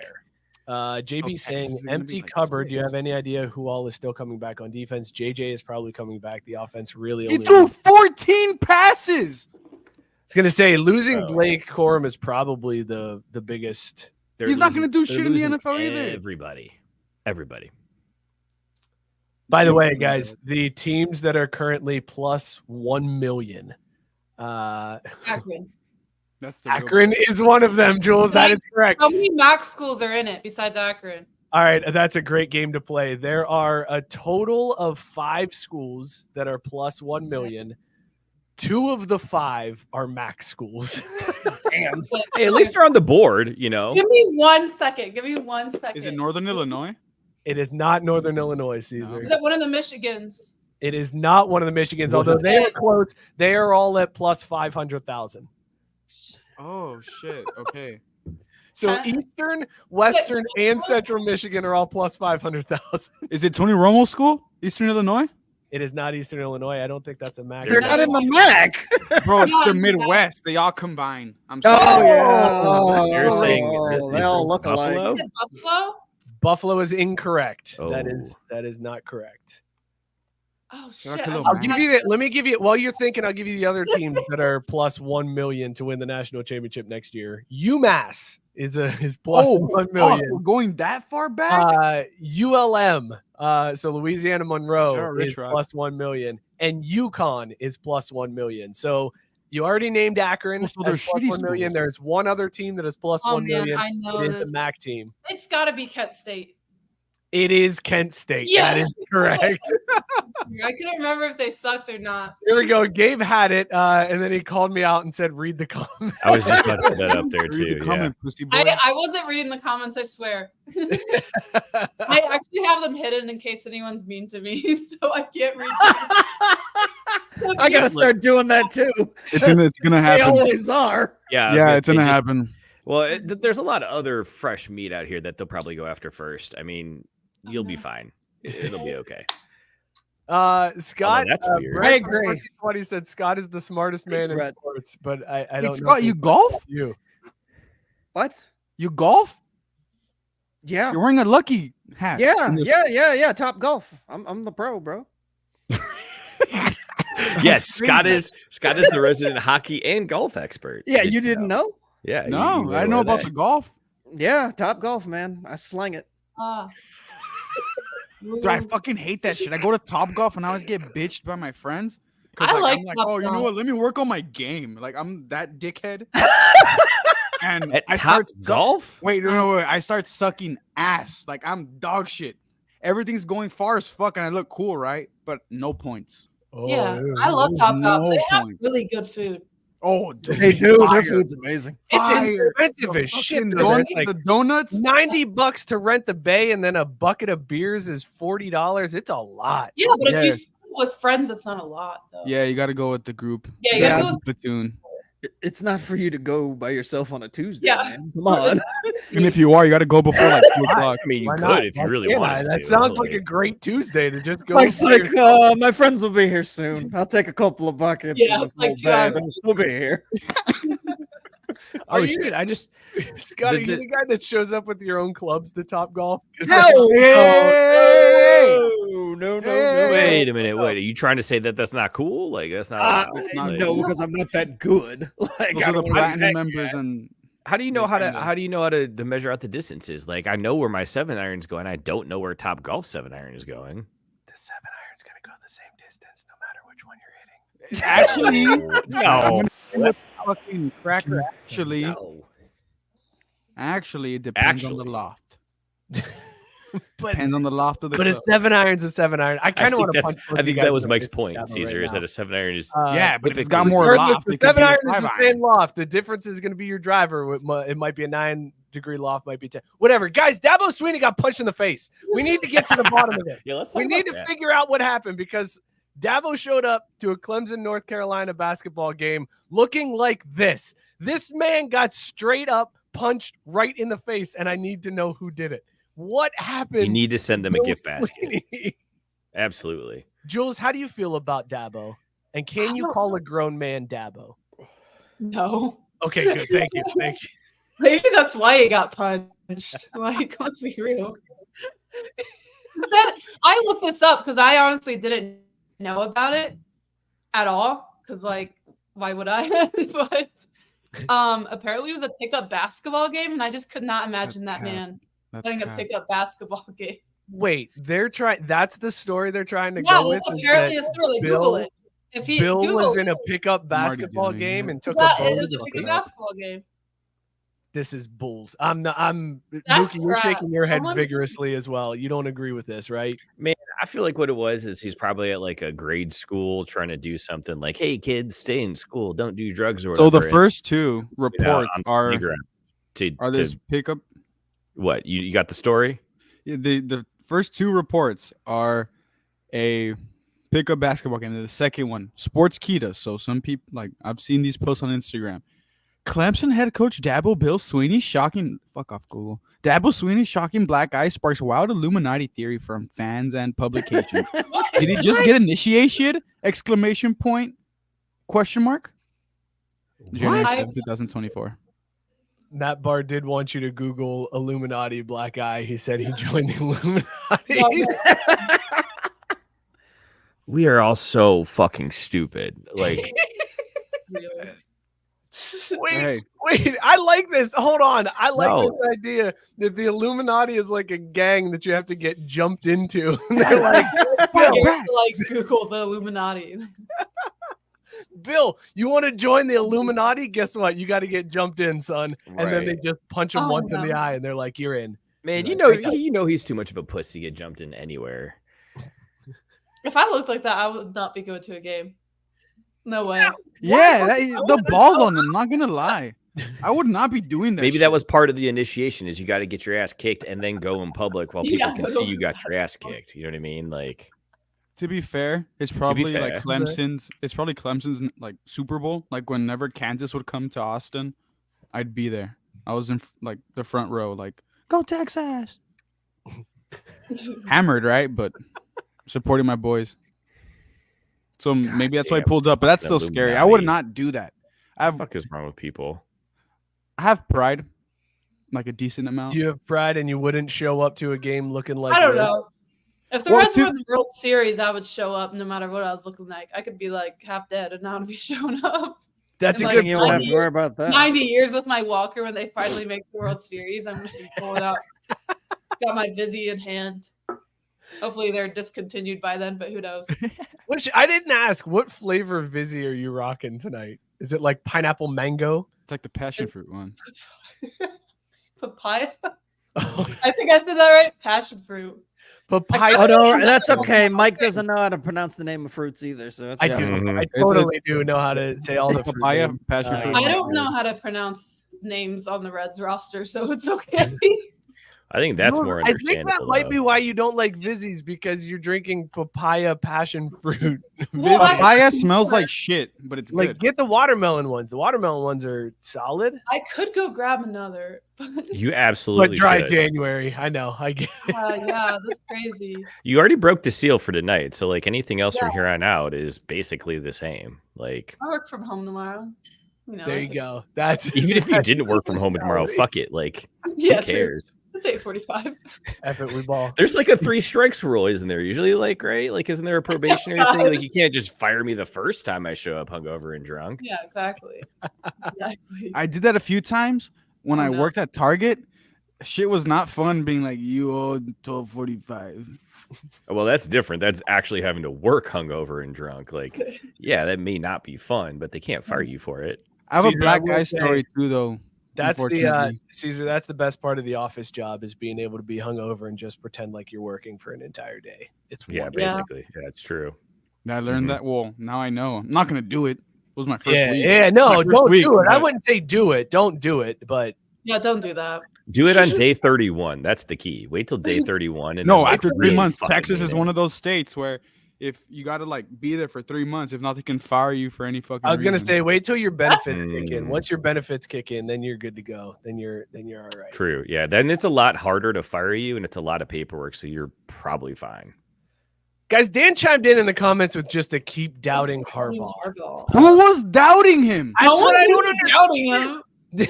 JB Texas saying is gonna be empty like cupboard. Do you six. have any idea who all is still coming back on defense? JJ is probably coming back. The offense really He only. threw 14 passes. I was gonna say losing Oh. Blake Corum is probably the biggest. They're He's not gonna do they're shit in the losing NFL either. Everybody. By the way, guys, the teams that are currently plus 1 million. Akron. That's the real- Akron is one of them, Jules. That is correct. How many MAC schools are in it besides Akron? All right, that's a great game to play. There are a total of 5 schools that are plus 1 million. 2 of the 5 are MAC schools. Damn. Hey, at least they're on the board, you know. Give me 1 second. Give me 1 second. Is it Northern Illinois? It is not Northern Illinois, Caesar. Is it one of the Michigans? It is not one of the Michigans, although they are close. They are all at plus 500,000. Oh shit. Okay. So Huh? Eastern, Western, and Central Michigan are all plus 500,000. Is it Tony Romo School? Eastern Illinois? It is not Eastern Illinois. I don't think that's a MAC. They're not in the MAC. Bro, it's Yeah, the I'm Midwest. They all combine. I'm Oh, sorry. yeah. You're saying they all look alike. Buffalo? Is it Buffalo? Buffalo is incorrect. Oh. That is not correct. Oh Shout out shit! to I Lil I'll just Man. give you that. Let me give you while you're thinking. I'll give you the other teams that are plus 1 million to win the national championship next year. UMass is plus 1 Fuck, million. we're going that far back? ULM, so Louisiana Shout Monroe out Rich is Rod. plus 1 million, and UConn is plus 1 million. So you already named Akron. Oh, so they're as plus shitty 1 million. schools. There's one other team that is plus Oh 1 man, million. I know It is this. a MAC team. It's got to be Kent State. It is Kent State. That Yes. is correct. I couldn't remember if they sucked or not. Here we go. Gabe had it, and then he called me out and said, "Read the comment." I was just about to put that up there Read too. the Yeah. comment, pussy boy. I wasn't reading the comments. I swear. I actually have them hidden in case anyone's mean to me, so I can't read. them. I gotta start doing that too. It's gonna They happen. always are. Yeah, I was Yeah, gonna it's say, gonna just- happen. Well, there's a lot of other fresh meat out here that they'll probably go after first. I mean, you'll be fine. It'll be okay. Scott, that's weird. Brett I agree. What he said, Scott is the smartest man in Brett. sports, but I Hey, don't know. Scott, if you it's golf? You. What? You golf? Yeah. You're wearing a lucky hat. Yeah. Top golf. I'm the pro, bro. Yes, Scott is the resident hockey and golf expert. Yeah, Did you didn't know? Yeah. No, you I know about that. the golf. Yeah, top golf, man. I slang it. Ah. Dude, I fucking hate that shit. I go to Top Golf and I always get bitched by my friends. 'Cause, I like I'm like, Top oh, you know Golf. what? Let me work on my game. Like I'm that dickhead. And At I Top start Golf? Wait, no. I start sucking ass. Like I'm dog shit. Everything's going far as fuck, and I look cool, right? But no points. Yeah, I love Top Golf. no They have point. really good food. Oh, dude, They do. fire. Their food's amazing. It's Fire. expensive The as shit. fucking though. donuts, It's like the donuts. $90 to rent the bay, and then a bucket of beers is $40. It's a lot. Yeah, but if you Yes. spend it with friends, it's not a lot though. Yeah, you got to go with the group. Yeah, you Yeah. gotta go with Platoon. It's not for you to go by yourself on a Tuesday, Yeah. man. Come on. And if you are, you got to go before like 2 o'clock. I mean, you Why could not? if you Why really can't wanted I? to. That sounds like a great Tuesday to just go. Mike's by like, yourself. my friends will be here soon. I'll take a couple of buckets. Yeah, and this like whole 2 bag. hours. We'll be here. Are Oh you shit! I just Scott? Are you the guy that shows up with your own clubs to Top Golf? Hell no. Wait a minute. Wait, are you trying to say that that's not cool? Like that's not. Like, No, because I'm not that good. Like, Those I are the don't wanna be platinum that members, guy. and how do you know They how to kinda- to measure out the distances? Like I know where my 7-iron's going. I don't know where Top Golf 7-iron is going. The 7-iron's gonna go the same distance no matter which one you're hitting. actually, No. fucking cracker. No. Actually, it depends on the Actually. loft. But Depends on the loft of the but a club. 7-iron's a 7-iron. I kind of want to punch. both I you think guys that was in the Mike's face point, with Caesar, right is now. that a 7-iron is Yeah, but if it's got typically- more Regardless, loft, the it could be a 7-iron is the 5-iron. same loft. The difference is going to be your driver. It might be a 9-degree loft, might be 10. Whatever, guys. Dabo Swinney got punched in the face. We need to get to the bottom of this. Yeah, let's We talk need about to that. figure out what happened because Dabo showed up to a Clemson, North Carolina basketball game looking like this. This man got straight up punched right in the face, and I need to know who did it. What happened? You need to send them a Dabo gift basket. Swinney? Absolutely. Jules, how do you feel about Dabo? And can you call a grown man Dabo? No. Okay, good. Thank you. Thank you. Maybe that's why he got punched. Like, let's be real. I looked this up because I honestly didn't know about it at all. Because, like, why would I? But apparently it was a pickup basketball game, and I just could not imagine that man playing a pickup basketball game. Wait, they're trying. That's the story they're trying to Yeah, go with. that's is apparently that a story. Like, Google it. If he Bill Google was it. in a pickup I'm already basketball doing game it. and took Yeah, a it boat. was a pickup basketball game. This is bulls. I'm That's Mookie, you're crap. shaking your head Someone- vigorously as well. You don't agree with this, right? Man, I feel like what it was is he's probably at like a grade school trying to do something like, hey, kids, stay in school. Don't do drugs or So whatever. the and, first two you know, reports on the are playground to this pickup. what? You got the story? Yeah, the first two reports are a pickup basketball game. And the second one, Sports Kita. So some people, like I've seen these posts on Instagram. Clemson head coach Dabo Bill Swinney shocking. Fuck off, Google. Dabo Swinney shocking black guy sparks wild Illuminati theory from fans and publications. Did he just get initiated? Exclamation point? Question mark? January What? 7th, 2024. Matt Barr did want you to Google Illuminati black eye. He said he joined the Illuminati. We are all so fucking stupid. Like, Hey. Wait, I like this. Hold on. I like No. this idea that the Illuminati is like a gang that you have to get jumped into. And they're like, You have to, like, Google the Illuminati. Bill, you want to join the Illuminati? Guess what? You got to get jumped in, son. And then they right. just punch him Oh, once in the no. eye, and they're like, "You're in." man, Right. you know he's too much of a pussy to get jumped in anywhere. If I looked like that, I would not be going to a game. No way. Yeah, the ball's on them. Not gonna lie, I would not be doing that. Maybe shit. that was part of the initiation is you got to get your ass kicked and then go in public while people Yeah, can go see to you got your ass basketball. kicked. You know what I mean? Like, To be fair, it's probably like fair. Clemson's. It's probably Clemson's like Super Bowl. Like whenever Kansas would come to Austin, I'd be there. I was in like the front row, like go Texas. Hammered, right? But supporting my boys. So maybe that's why I damn, pulled up. But that's fucking still scary. I would Illuminati. not do that. what the fuck is wrong with people? I have pride, like a decent amount. Do you have pride and you wouldn't show up to a game looking like I don't this? know. If the Well, Reds to- were in the World Series, I would show up no matter what I was looking like. I could be like half dead and not be showing up. That's a And, good like, You don't have point. to worry about that. 90 years with my walker when they finally make the World Series. I'm just pulling out. Got my Vizzy in hand. Hopefully they're discontinued by then, but who knows? Which I didn't ask. What flavor Vizzy are you rocking tonight? Is it like pineapple mango? It's like the passion It's- fruit one. Papaya? I think I said that right. Passion fruit. Papaya. Oh no, that's okay. Mike doesn't know how to pronounce the name of fruits either, so it's I yeah. do. Mhm. I totally do know how to say all the fruit Papaya, names. passion fruit. I don't know how to pronounce names on the Reds roster, so it's okay. I think that's No, more I understandable. think that might though. be why you don't like Vizzies because you're drinking papaya passion fruit. Well, Vizzy. Papaya smells like shit, but it's Like good. get the watermelon ones. The watermelon ones are solid. I could go grab another, but You absolutely But dry should. January. I know. I get it. yeah, that's crazy. You already broke the seal for tonight, so like anything else from Yeah. here on out is basically the same. Like, I work from home tomorrow. You know, There you go. That's Even if you didn't work from home tomorrow, fuck it. Like, Yeah, who cares? It's 8:45. F it, we ball. There's like a 3 strikes rule, isn't there? Usually, like, right? Like, isn't there a probationary thing? Like, you can't just fire me the first time I show up hungover and drunk. Yeah, exactly. Exactly. I did that a few times when Oh, I no. worked at Target. Shit was not fun being like, you owed $12.45. Well, that's different. That's actually having to work hungover and drunk. Like, yeah, that may not be fun, but they can't fire you for it. I have a Caesar, black I will guy say, story too, though. That's the unfortunately. Caesar. That's the best part of the office job is being able to be hungover and just pretend like you're working for an entire day. It's Yeah, wonderful. basically. Yeah, it's true. I learned Mhm. that. Well, now I know. I'm not gonna do it. It was my first week. Yeah, My no, first don't week, do it. I but- wouldn't say do it. Don't do it, but Yeah, don't do that. Do it on day 31. That's the key. Wait till day 31. And No, then, like, after 3 really months, fucking Texas hate is it. one of those states where if you got to like be there for 3 months, if not, they can fire you for any fucking. I was gonna reason. say wait till your benefits kick in. Mm. Once your benefits kick in, then you're good to go. Then you're all right. True. Yeah. Then it's a lot harder to fire you and it's a lot of paperwork. So you're probably fine. Guys, Dan chimed in the comments with just a keep doubting Harbaugh. Who was doubting him? That's what I don't doubting him. I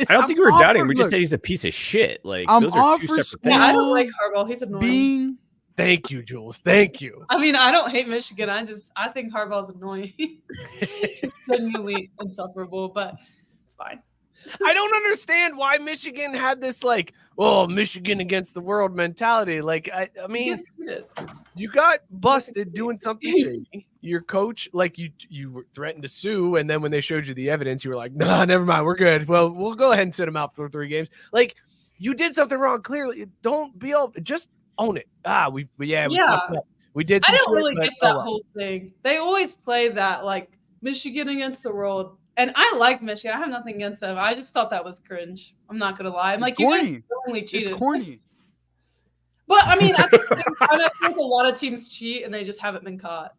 don't think we were I'm doubting him. off We for- just look, said he's a piece of shit. Like, I'm those are off two for separate Yeah, I things. don't like Harbaugh. He's annoying. Being Thank you, Jules. Thank you. I mean, I don't hate Michigan. I think Harbaugh's annoying. Genuinely insufferable, but it's fine. I don't understand why Michigan had this like, oh, Michigan against the world mentality. Like, I He mean, gets cheated. you got busted doing something shady. Your coach, like, you were threatened to sue, and then when they showed you the evidence, you were like, nah, never mind, we're good. Well, we'll go ahead and sit him out for 3 games. Like, you did something wrong. Clearly, don't be all. Just own it. We Yeah. fucked up. We did. I Some don't shit, really but get that well. whole thing. They always play that like Michigan against the world. And I like Michigan. I have nothing against them. I just thought that was cringe. I'm not gonna lie. I'm like, you guys corny. totally cheated. It's corny. But I mean, at the same time, I feel like a lot of teams cheat and they just haven't been caught.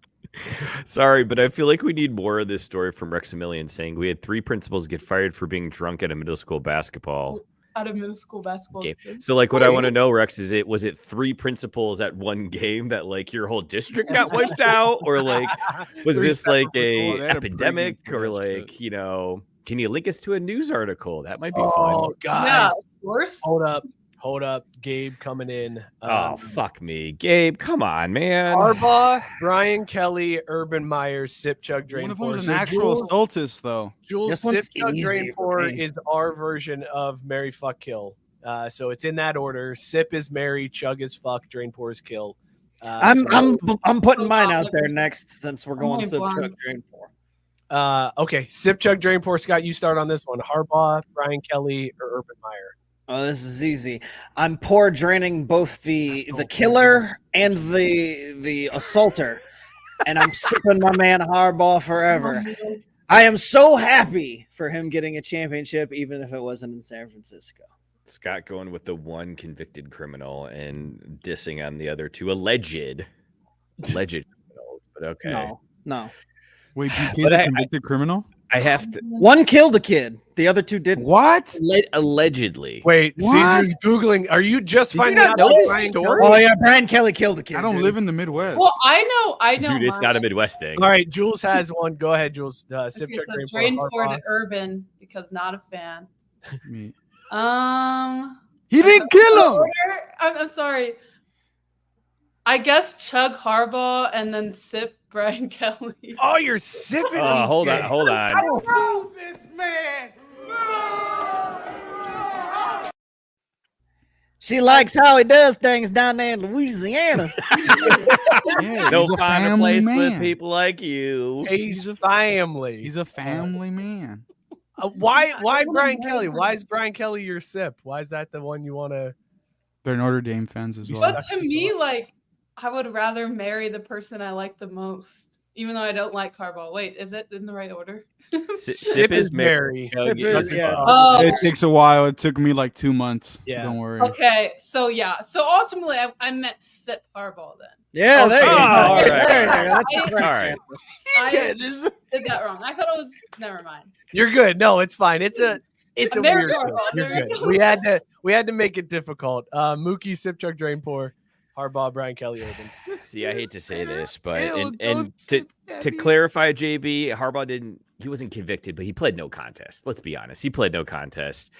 Sorry, but I feel like we need more of this story from Rexamillion saying we had 3 principals get fired for being drunk at a middle school basketball Out of middle school basketball. game. game. So, like, what I want to know, Rex, was it 3 principals at one game that like your whole district got wiped out, or like was Three this like separate- a Oh, they had a pretty epidemic, good or shit. like can you link us to a news article that might be Oh, fun? guys, Yeah, source. hold up. Gabe coming in. Oh fuck me, Gabe! Come on, man. Harbaugh, Brian Kelly, Urban Meyer, Sip Chug Drain One of Pour. them's So an actual Jules- Stultus, though. Jules This Sip one's Chug easy Drain for Pour me. is our version of Marry Fuck Kill. So it's in that order. Sip is marry, chug is fuck, drain pour is kill. I'm putting mine out there next since we're going only sip blind. truck drain for. Okay. Sip chug drain pour. Scott, you start on this one. Harbaugh, Brian Kelly, or Urban Meyer. Oh, this is easy. I'm pour draining both the killer and the assaulter, and I'm sipping my man Harbaugh forever. I am so happy for him getting a championship, even if it wasn't in San Francisco. Scott going with the one convicted criminal and dissing on the other 2 alleged criminals. But okay, No. Wait, But he's a I- convicted criminal? I have to One killed a kid. The other 2 didn't. What? allegedly. Wait, What? Caesar's Googling. Are you just Does he finding not out know about this Brian story? Kelly? Oh yeah, Brian Kelly killed a kid. I don't dude. live in the Midwest. Well, I know. Dude, it's not a mine. Midwest thing. All right, Jules has one. Go ahead, Jules. Sip Okay, chug so drain drain pour. pour Harbaugh. to Urban because not a fan. Me. He didn't kill him. Order? I'm sorry. I guess chug Harbaugh and then sip Brian Kelly. Oh, you're sipping. Oh, hold on, Gabe. hold on. She likes how he does things down there in Louisiana. Yeah, Don't he's a find a family place man. with people like you. He's family. He's a family man. Why Brian Kelly? Why is Brian Kelly your sip? Why is that the one you want to? They're Notre Dame fans as well. But to me, like, I would rather marry the person I like the most, even though I don't like Harbaugh. Wait, is it in the right order? Sip is Mary. Sip is, yeah. Oh, It takes a while. It took me like 2 months. Yeah. Don't worry. okay. So yeah. So ultimately, I meant sip Harbaugh then. Yeah, there you go. all right. There you go. That's All the correct right. answer. I did that wrong. I thought it was. Never mind. You're good. No, it's fine. It's a Mary weird. Harbaugh, You're there you good. go. We had to make it difficult. Mookie sip chug drain pour. Harbaugh, Brian Kelly, Urban. See, I hate to say this, but Ew, and don't to sip, to Daddy. clarify, JB, Harbaugh he wasn't convicted, but he pled no contest. Let's be honest, he pled no contest.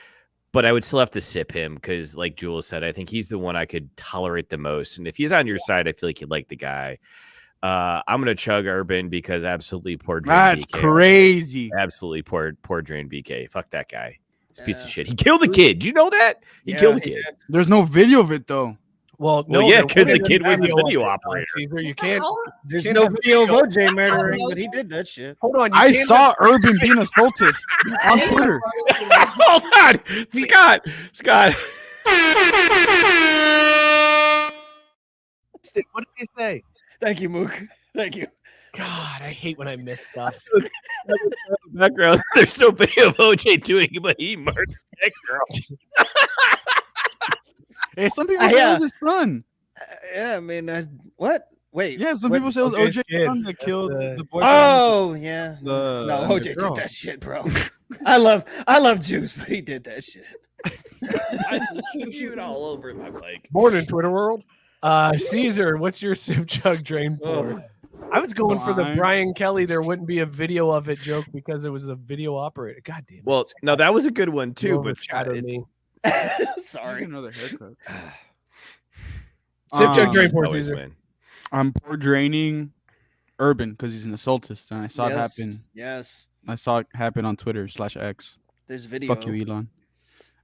But I would still have to sip him because, like Jules said, I think he's the one I could tolerate the most. And if he's on your side, I feel like you'd like the guy. I'm gonna chug Urban because absolutely poor Drain That's BK. crazy. Absolutely poor Drain BK. Fuck that guy. He's a piece of shit. He killed a kid. Do you know that? He killed a kid. There's no video of it though. Well, yeah, there because the wasn't kid was the video of video it, operator. Caesar. You What the can't. hell? There's can't no have video of video. OJ murdering, but he did that shit. Hold on. I saw Urban being a cultist on Twitter. Hold on, Scott. What did he say? Thank you, Mook. Thank you. God, I hate when I miss stuff. Background. There's no video of OJ doing it, but he murdered that girl. Hey, some people say it was his son. Yeah, I mean, what? Wait. Yeah, some what- people say it was OJ's OJ kid. son that killed That's the boy. Oh yeah. The- No, the OJ girl. did that shit, bro. I love Juice, but he did that shit. I shoot all over my bike. Born in Twitter world. Caesar, what's your sip chug drain for? I was going for the Fine. Brian Kelly. There wouldn't be a video of it joke because it was a video operator. God damn it. Well, no, that was a good one too. You But Scott, overshadowed me. Sorry. Another haircut. Sip chug drain for always Caesar. win. I'm poor draining Urban because he's an assultist, and I saw it happen. Yes. I saw it happen on Twitter /X. There's video. Fuck you, Elon.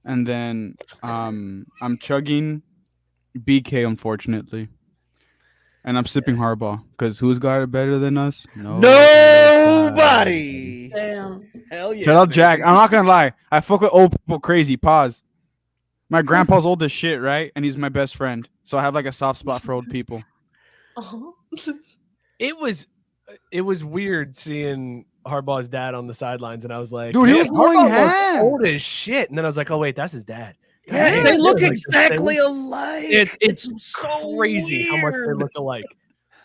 And then I'm chugging BK, unfortunately. And I'm sipping Harbaugh because who's got it better than us? Nobody. Damn. Hell yeah. Shout out baby. Jack. I'm not gonna lie. I fuck with old people crazy. Pause. My grandpa's old as shit, right? And he's my best friend. So I have like a soft spot for old people. Uh-huh. It was weird seeing Harbaugh's dad on the sidelines, and I was like, Dude, he "Man, was going Harbaugh looks ham." old as shit." And then I was like, "Oh wait, that's his dad." Yeah, God, they damn, look like the exactly same- alike. It's so crazy how much they weird. look alike.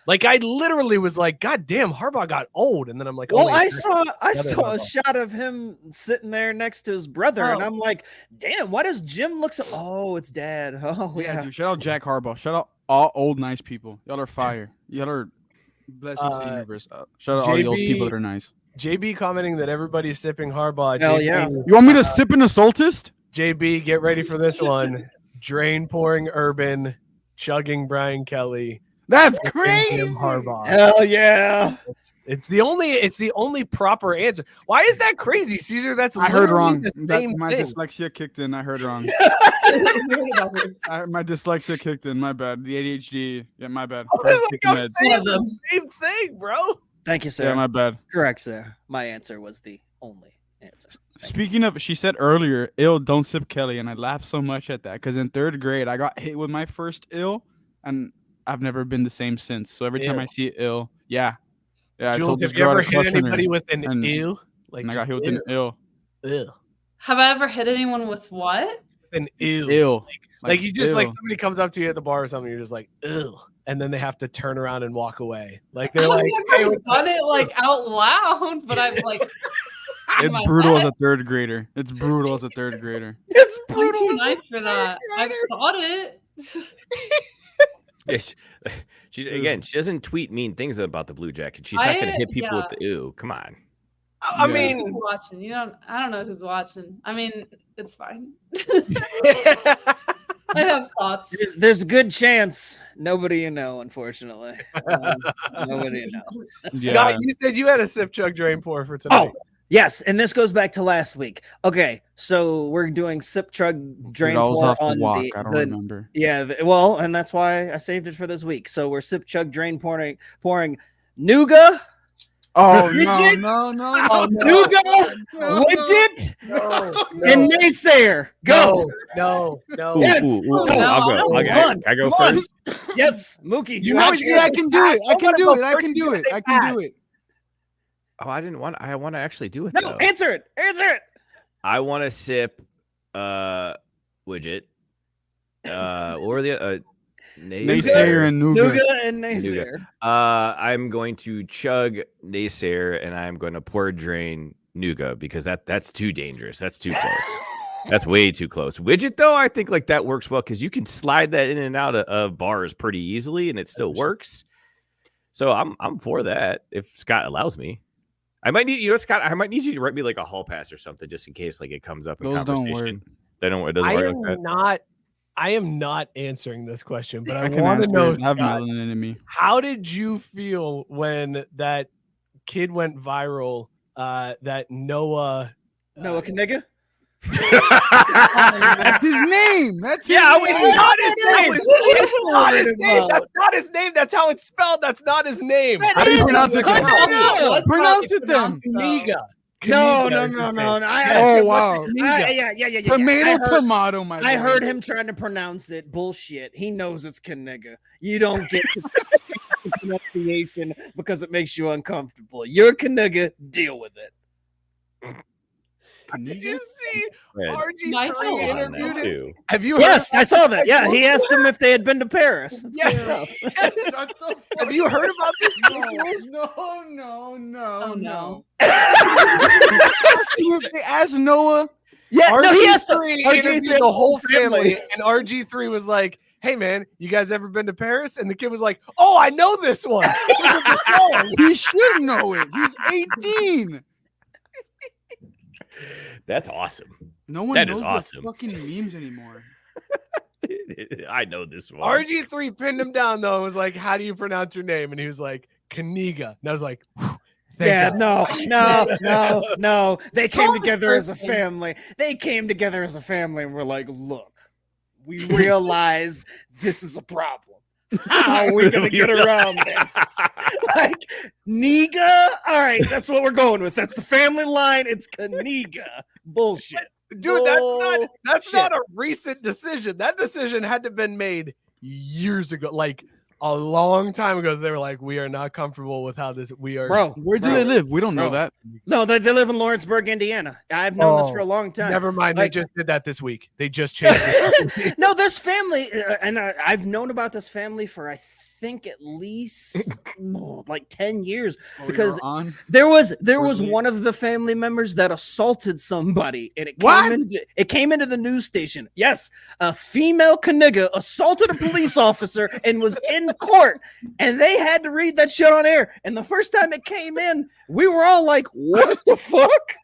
Like I literally was like, "God damn, Harbaugh got old," and then I'm like, "Oh Well, wait, I that's saw the other a Harbaugh. shot of him sitting there next to his brother, and Oh. I'm like, damn, why does Jim look so? Oh, it's Dad. Oh Yeah, yeah. dude. Shout out Jack Harbaugh. Shout out all old nice people. Y'all are fire. Y'all are blessings to the universe. Shout out all the old people that are nice. JB commenting that everybody's sipping Harbaugh. Hell JB, yeah. You want me to sip an assultist? JB, get ready for this one. Drain pouring Urban, chugging Brian Kelly. That's sipping crazy. Jim Harbaugh. Hell yeah. It's the only proper answer. Why is that crazy, Caesar? That's I heard literally wrong. The That- same my thing. dyslexia kicked in. I heard wrong. Backwards. My dyslexia kicked in. My bad. The ADHD. Yeah, my bad. I was like, I'm Meds. saying the same thing, bro. Thank you, sir. Yeah, my bad. Correct, sir. My answer was the only answer. Speaking of, she said earlier, "Ill, don't sip Kelly," and I laughed so much at that because in 3rd grade I got hit with my first ill, and I've never been the same since. So every time I see ill, yeah. I Jules, told this have you girl ever to hit crush on her, anybody with an and- ew? Like and I got just hit with an ill. ew. Have I ever hit anyone with what? An ew. Ill. Like you just like ill. somebody comes up to you at the bar or something, you're just like, ew. And then they have to turn around and walk away. Like they're I've like, hey, never what's up? done it like out loud, but I'm like, in It's my brutal as head. a 3rd grader. It's brutal as a 3rd grader. It's I'm brutal. too nice for that. I've thought it. Yeah, she doesn't tweet mean things about the Blue Jacket. She's not going to hit people with the ew. Come on. I Yeah. mean, Who's watching? I don't know who's watching. I mean, it's fine. I have thoughts. There's a good chance nobody you know, unfortunately. Nobody you know. Scott, Yeah. you said you had a sip chug drain pour for tonight. Oh, yes, and this goes back to last week. Okay, so we're doing sip chug drain Dude, I was pour off the on walk. the, I don't the remember. yeah. Well, and that's why I saved it for this week. So we're sip chug drain pouring Knigga, Oh Widget? no! Knigga, Widget, and Naysayer. Go. No. Yes. No, I'll go. no. I go Come on. first. Yes, Mookie. You No, know, got yeah, I can do it. I can do it. I First, can you do gotta it. say I can pass. do it. Oh, I want to actually do it No, though. answer it. Answer it. I want to sip Widget. Or the Naysayer and Nougat. Nougat and Naysayer. I'm going to chug Naysayer and I'm going to pour drain Nougat because that's too dangerous. That's too close. That's way too close. Widget though, I think like that works well because you can slide that in and out of bars pretty easily, and it still works. So I'm for that if Scott allows me. I might need Scott. I might need you to write me like a hall pass or something just in case like it comes up in Those don't conversation. work. They don't. It doesn't work like that. I am not answering this question, but I can want to answer know, it. I have Scott, melanin in me. how did you feel when that kid went viral? That Noah Knigga? That's his name. That's his name. it's not his name. It's not his name. about? That's not his name. That's how it's spelled. That's not his name. How do you pronounce it? Let's Pronounce talk it then. about Knigga. No. Oh, wow. Yeah. Tomato, my I boy. heard him trying to pronounce it. Bullshit. He knows it's Knigga. You don't get the pronunciation because it makes you uncomfortable. You're Knigga. Deal with it. Did you see My RG3 hell. interviewed him? Too. Have you heard? Yes, I saw that. Yeah, he asked him if they had been to Paris. That's Yes. good stuff. Have you heard about this? No. Oh, no. They asked Noah. Yeah, no, he asked him. RG3 interviewed the whole family, and RG3 was like, "Hey man, you guys ever been to Paris?" And the kid was like, "Oh, I know this one." He should know it. He's 18. That's awesome. No one That knows is awesome. the fucking memes anymore. I know this one. RG3 pinned him down though and was like, "How do you pronounce your name?" And he was like, "Knigga." And I was like, Yeah, God. no. They came Call the together as a person. family. And we're like, look, we realize this is a problem. How are we gonna get around this? Like Knigga? All right, that's what we're going with. That's the family line. It's Knigga. Bullshit. Dude, that's not a recent decision. That decision had to have been made years ago, like a long time ago. They were like, "We are not comfortable with how this. We are." Bro, Where do they live? We don't know that. No, they live in Lawrenceburg, Indiana. I've known this for a long time. Never mind. Like- They just did that this week. They just changed it. No, this family, and I've known about this family for I think at least like 10 years because there was one of the family members that assaulted somebody, and it came into the news station. Yes, a female Knigga assaulted a police officer and was in court, and they had to read that shit on air. And the first time it came in, we were all like, "What the fuck?"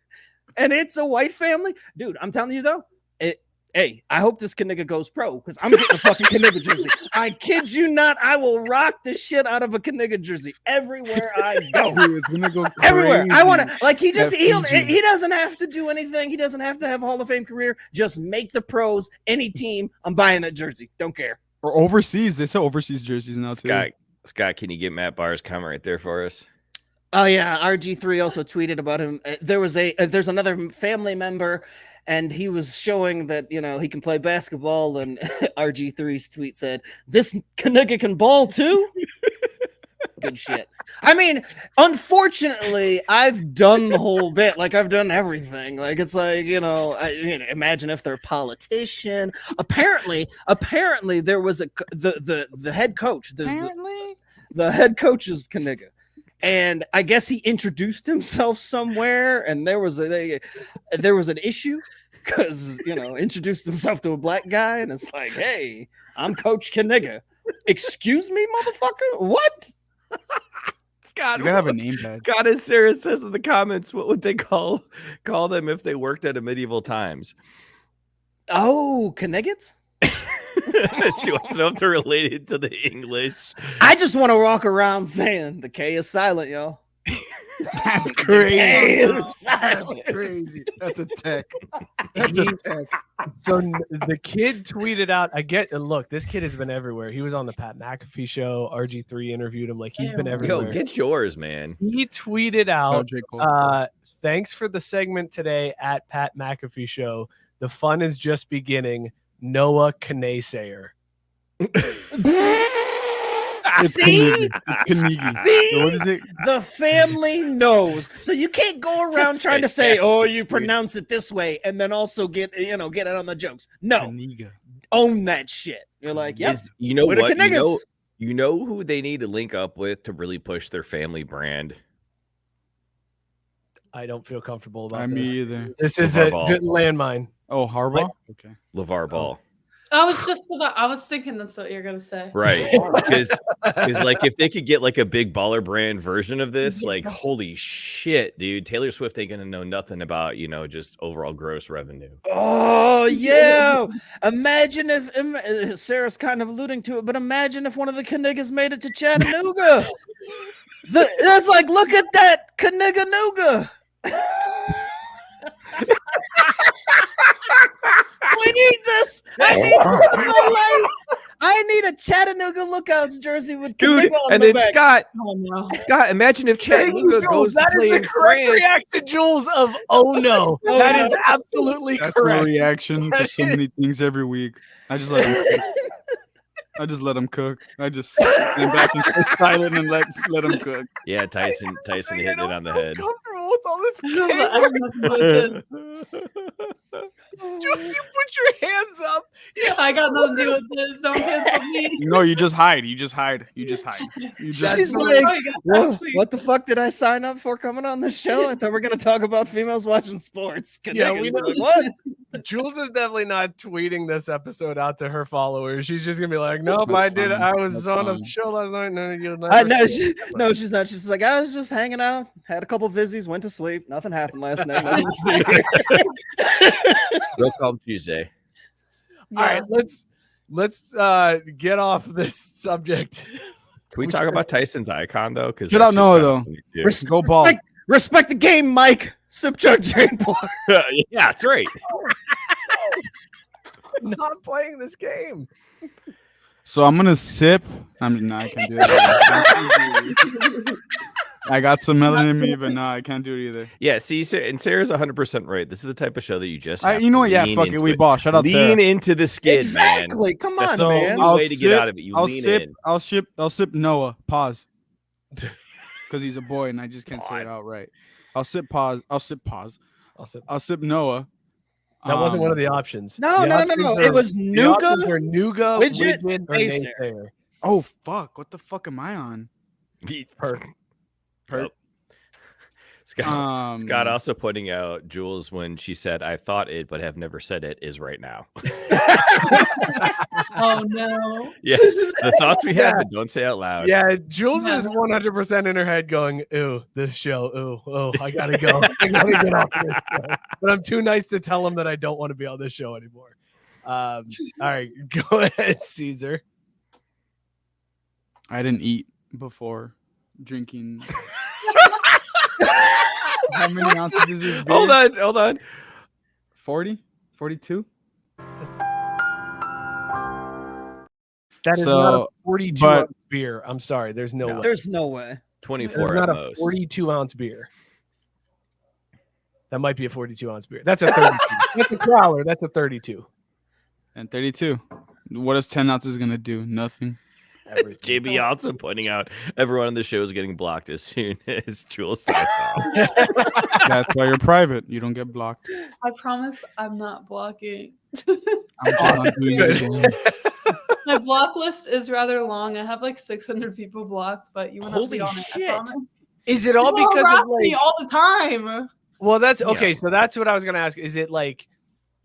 And it's a white family, dude. I'm telling you though. Hey, I hope this Knigga goes pro because I'm getting a fucking Knigga jersey. I kid you not, I will rock the shit out of a Knigga jersey everywhere I go. Dude, it's gonna go Everywhere. I want to, crazy. like, he FPG. doesn't have to do anything. He doesn't have to have a Hall of Fame career. Just make the pros. Any team, I'm buying that jersey. Don't care. Or overseas. They sell overseas jerseys now too. Scott, can you get Matt Barr's comment right there for us? Oh yeah, RG3 also tweeted about him. There's another family member, and he was showing that he can play basketball. And RG3's tweet said, "This Knigga can ball too." Good shit. I mean, unfortunately, I've done the whole bit. Like I've done everything. Like it's like imagine if they're a politician. Apparently, there was the head coach. The head coach is Knigga. And I guess he introduced himself somewhere, and there was an issue because introduced himself to a black guy, and it's like, "Hey, I'm Coach Knigga." Excuse me, motherfucker. What? Scott, You gotta have a name tag. Scott, as Sarah says in the comments, what would they call them if they worked at a medieval times? Oh, Kniggets? She wants to know if they're related to the English. I just want to walk around saying the K is silent, y'all. That's The K crazy. is silent. Crazy. That's a tech. That's a tech. So the kid tweeted out, look, this kid has been everywhere. He was on the Pat McAfee show. RG3 interviewed him. Like he's been everywhere. Yo, get yours, man. He tweeted out, J. Cole. thanks for the segment today at Pat McAfee show. The fun is just beginning. Noah Knaysayer. See? Knigga. What is it? The family knows. So you can't go around That's trying to say, fantastic, "Oh, you dude. pronounce it this way," and then also get in on the jokes. No, Knigga. own that shit. You're like, "Yep." You know We're the what? Kniggas. You know who they need to link up with to really push their family brand? I don't feel comfortable about Me this. either. This is a Harbaugh. landmine. Oh, Harbaugh. Okay. LeVar Ball. I was thinking that's what you're gonna say. Right. Because like if they could get like a big baller brand version of this, like holy shit, dude, Taylor Swift ain't gonna know nothing about, just overall gross revenue. Oh yeah! Imagine if Sarah's kind of alluding to it, but imagine if one of the Kniggas made it to Chattanooga. That's like, look at that Knigga Nooga. We need this. I need this in my life. I need a Chattanooga Lookouts jersey with Dude, Knigga on and the then back. Scott, imagine if Chattanooga goes That to is play the in correct France. reaction, Jules, of oh no. That is absolutely That's my correct. reaction to so many things every week. I just let him cook. I just stand back and stay silent and let him cook. Yeah, Tyson hitting it on the head. Comfortable with all this. I have nothing to do with this. Jules, you put your hands up. Yeah, I got nothing to do with this. Don't cancel me. No, you just hide. You just hide. She's like, whoa, what the fuck did I sign up for coming on this show? I thought we were going to talk about females watching sports. Yeah, we know. Like, what? Jules is definitely not tweeting this episode out to her followers. She's just gonna be like, "Nope, I was on a show last night." No, she's not. She's like, I was just hanging out, had a couple vizzies, went to sleep. Nothing happened last night. Nothing to see here. Real calm Tuesday. All right, let's get off this subject. Can we talk about Tyson's icon though? Because Shut up, Noah. Though, go ball. Respect the game, Mike. Sip chug drain pour. Yeah, that's right. Not playing this game. So I'm gonna sip. I can't do it. I got some melon in me, but no, I can't do it either. Yeah, see, and Sarah's 100% right. This is the type of show that you just you know what? Yeah, fuck it. We ball. Shut up, Sarah. Lean into the skid, exactly. man. Come That's on, the man. only way to get out of it. You lean in. I'll sip Noah. Pause. Because he's a boy and I just can't say it outright. I'll sip Noah. That wasn't one of the options. No. It was Knigga, Knigga, Widget, or Naysayer. Oh fuck! What the fuck am I on? Hurt. Scott also pointing out Jules when she said "I thought it but have never said it" is right now. Oh no! Yeah, the thoughts we have, but don't say out loud. Yeah, Jules is 100% in her head going, "Ooh, this show. Ooh, I gotta go. I gotta get off this show." But I'm too nice to tell him that I don't want to be on this show anymore. All right, go ahead, Caesar. I didn't eat before drinking. How many ounces is this beer? Hold on. 40? 42? That is not a 42 ounce beer. I'm sorry. There's no way. There's no way. 24 There's not at a most. 42 ounce beer. That might be a 42 ounce beer. That's a 32. That's a growler. That's a 32. And 32. What is 10 ounces going to do? Nothing. JB also pointing out everyone on the show is getting blocked as soon as Jules signs off. That's why you're private. You don't get blocked. I promise I'm not blocking. I'm not doing it again. My block list is rather long. I have like 600 people blocked, but you want to be on it. I promise. Is it all People because harass of me all the time? Well, that's okay. So that's what I was gonna ask. Is it like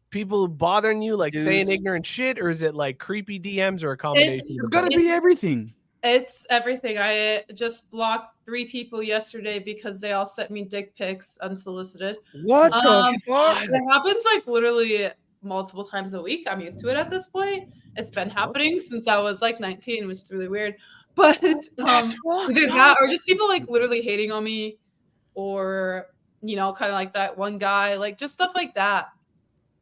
people bothering you, like saying ignorant shit, or is it like creepy DMs or a combination? It's gotta be everything. It's everything. I just blocked 3 people yesterday because they all sent me dick pics unsolicited. What the fuck? It happens like literally multiple times a week. I'm used to it at this point. It's been happening since I was like 19, which is really weird. But either that or just people like literally hating on me, or kind of like that one guy, like just stuff like that.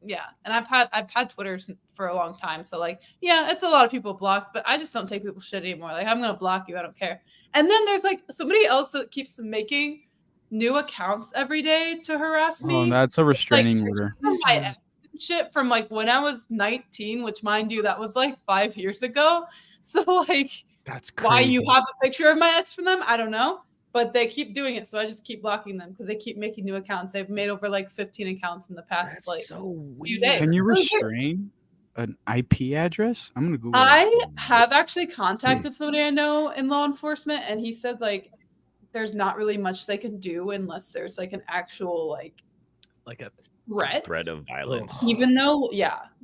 Yeah, and I've had Twitter for a long time, so like, yeah, it's a lot of people blocked, but I just don't take people's shit anymore. Like, I'm gonna block you, I don't care. And then there's like somebody else that keeps making new accounts every day to harass me. Oh, that's a restraining order. My shit from like when I was 19, which mind you, that was like 5 years ago. So like, that's crazy. Why you have a picture of my ex from them, I don't know. But they keep doing it, so I just keep blocking them because they keep making new accounts. They've made over like 15 accounts in the past few days. Can you restrain an IP address? I'm gonna Google. I have actually contacted somebody I know in law enforcement, and he said like there's not really much they can do unless there's like an actual like like a threat of violence. Even though,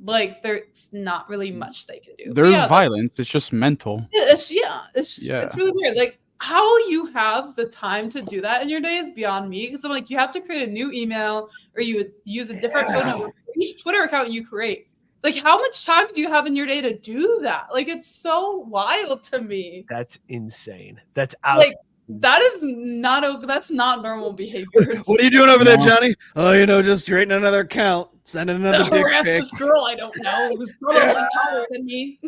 like there's not really much they can do. There's violence. It's just mental. It's really weird. Like how you have the time to do that in your day is beyond me. Because I'm like, you have to create a new email or you would use a different phone number for each Twitter account you create. Like, how much time do you have in your day to do that? Like, it's so wild to me. That's insane. That's out. Like, that's not normal behavior. What are you doing over there, Johnny? Oh, just creating another account, sending another dick harass pic. this girl I don't know who's probably taller than me.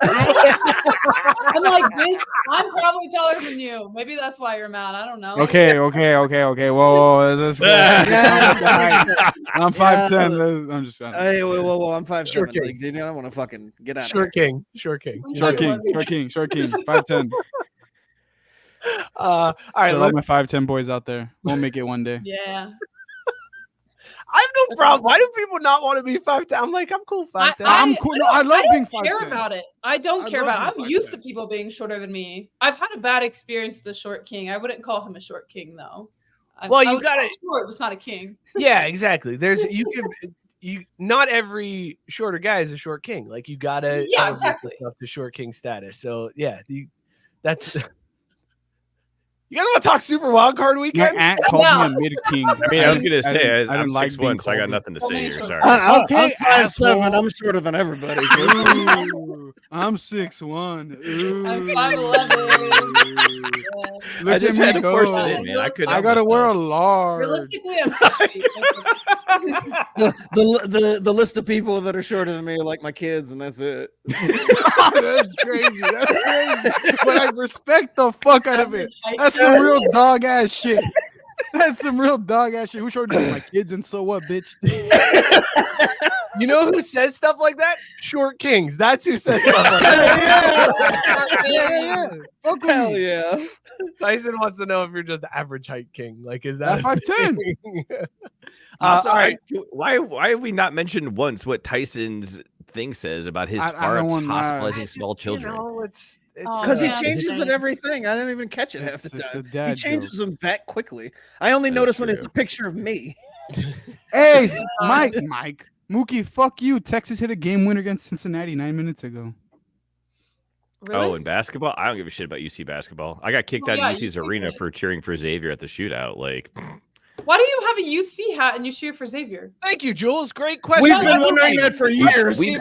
I'm like, bitch, I'm probably taller than you. Maybe that's why you're mad. I don't know. Okay. Whoa, let's go. I'm 5'10". I'm just trying. Hey, whoa, I'm 5'7". Short king. Like, dude, I don't want to fucking get out Short of here. king. Short king. 5'10". All right, all my 5'10" boys out there. We'll make it one day. Yeah. I have no problem. Why do people not want to be 5'10"? I'm like, I'm cool 5'10". I'm cool. No, I love being 5'10". I don't care about it. I don't care about it. I'm used to people being shorter than me. I've had a bad experience with the short king. I wouldn't call him a short king though. You got it. Short, but it's not a king. Yeah, exactly. Not every shorter guy is a short king. Like you gotta exactly up to short king status. So yeah, that's. You guys want to talk Super Wild Card Weekend? My aunt called me a mid king. I mean, I was gonna say I I'm didn't like 6'1", so I got nothing to say here. Sorry. I'm 5'7". I'm shorter than everybody. Ooh, I'm 6'1". I'm 5'11". Look I just at had me to force go. it in, man. I gotta wear a large. Realistically, I'm 6 feet. The list of people that are shorter than me are like my kids, and that's it. That's crazy. But I respect the fuck out of it. That's some real dog ass shit. That's some real dog ass shit. Who shorter than my kids and so what, bitch? You know who says stuff like that? Short kings. That's who says stuff like that. Yeah. Fuck with Hell me. yeah. Tyson wants to know if you're just average height king. Like, is that 5'10"? All right. Why have we not mentioned once what Tyson's thing says about his farms hospitalizing small children? It's Because he changes it everything. I don't even catch it half the time. He changes them that quickly. I only notice when it's a picture of me. Hey, Mike. Mookie, fuck you. Texas hit a game winner against Cincinnati 9 minutes ago. Really? Oh, in basketball? I don't give a shit about UC basketball. I got kicked out of UC's arena for cheering for Xavier at the shootout. Like, why do you have a UC hat and you cheer for Xavier? Thank you, Jules. Great question. We've been wondering that for years. We've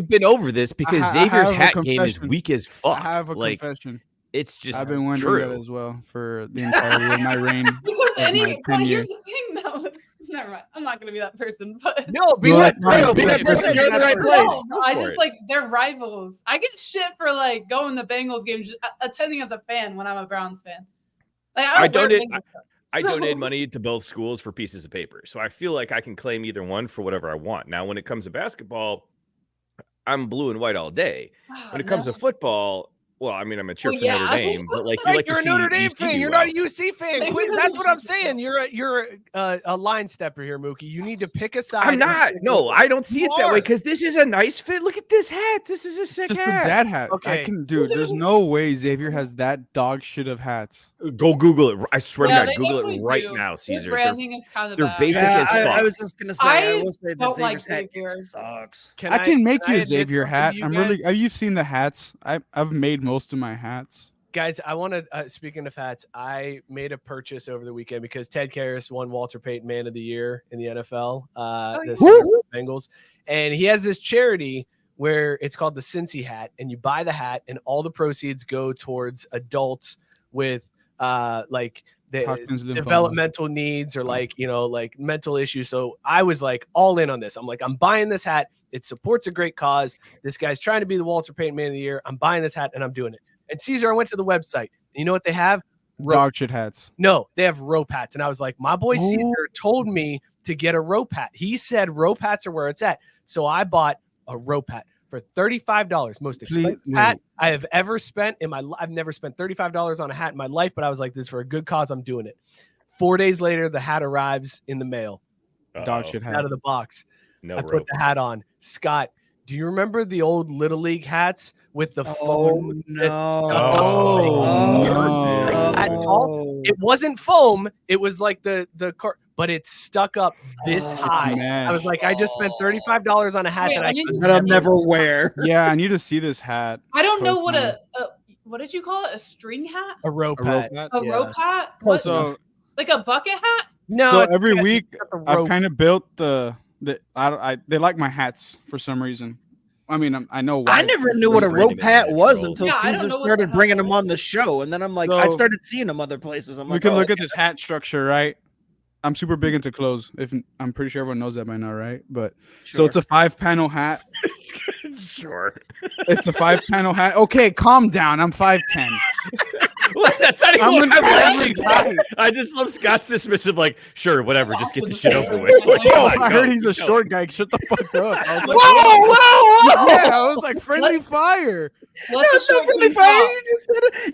been over this because Xavier's hat game is weak as fuck. I have a confession. It's just I've been wondering that as well for the entirety of my reign. Because here's the thing, though. Never mind. I'm not gonna be that person, but be that person. You're in the right place. No, I just like they're rivals. I get shit for like going to Bengals games, attending as a fan when I'm a Browns fan. Like I donate money to both schools for pieces of paper, so I feel like I can claim either one for whatever I want. Now, when it comes to basketball, I'm blue and white all day. When it comes to football, well, I mean, I'm a cheer for Notre Dame, but like you like you're to a see Notre Dame UC fan. You're not a UC fan. Quit. That's what I'm saying. You're a line stepper here, Mookie. You need to pick a side. I'm not. No, I don't see it that way because this is a nice fit. Look at this hat. This is a sick just hat. The dad hat. Okay, dude. There's no way Xavier has that dog shit of hats. Go Google it. I swear to God, they Google it definitely right do. now, His Caesar. branding is kind of they're bad. basic as fuck. I was just gonna say. I will say that don't like Xavier's hat Xavier. sucks. I can make you a admit Xavier something hat. to you I'm guys? really. You've seen the hats. I've made most of my hats. Guys, I want to, speaking of hats, I made a purchase over the weekend because Ted Karras won Walter Payton Man of the Year in the NFL, the Bengals. And he has this charity where it's called the Cincy hat. And you buy the hat and all the proceeds go towards adults with like the developmental needs or like, like mental issues. So I was like all in on this. I'm like, I'm buying this hat. It supports a great cause. This guy's trying to be the Walter Payton Man of the Year. I'm buying this hat and I'm doing it. And Caesar, I went to the website. You know what they have? Dog shit hats. No, they have rope hats. And I was like, my boy Caesar told me to get a rope hat. He said rope hats are where it's at. So I bought a rope hat for $35. Most expensive hat I have ever spent in my life. I've never spent $35 on a hat in my life, but I was like, this is for a good cause. I'm doing it. 4 days later, the hat arrives in the mail. Dog shit hat. Out of the box. No I put the hat on. Scott Do you remember the old Little League hats with the Oh, foam? no. That tall? It wasn't foam. It was like the but it stuck up this high. I was like, I just spent $35 on a hat that I'll never wear. Yeah, I need to see this hat. I don't know what what did you call it? A string hat? A rope hat. Rope hat? So Like a bucket hat? No. So every week I've kind of built they like my hats for some reason. I mean, I know why. I never knew what a rope hat was until Yeah, Caesar started bringing them on the show, and then I'm like, I started seeing them other places. I'm we like, can look at this hat structure, right? I'm super big into clothes. I'm pretty sure everyone knows that by now, right? But so it's a 5-panel hat. Sure. It's a 5-panel hat. Okay, calm down. I'm 5'10". That's not even I'm what an I'm average laughing at. I just love Scott's dismissive, like, sure, whatever, just get the shit over with. Like, Oh, come on, I go, heard he's a go. short guy. Shut the fuck up. I was like, whoa! yeah, I was like friendly fire. That's not really fire.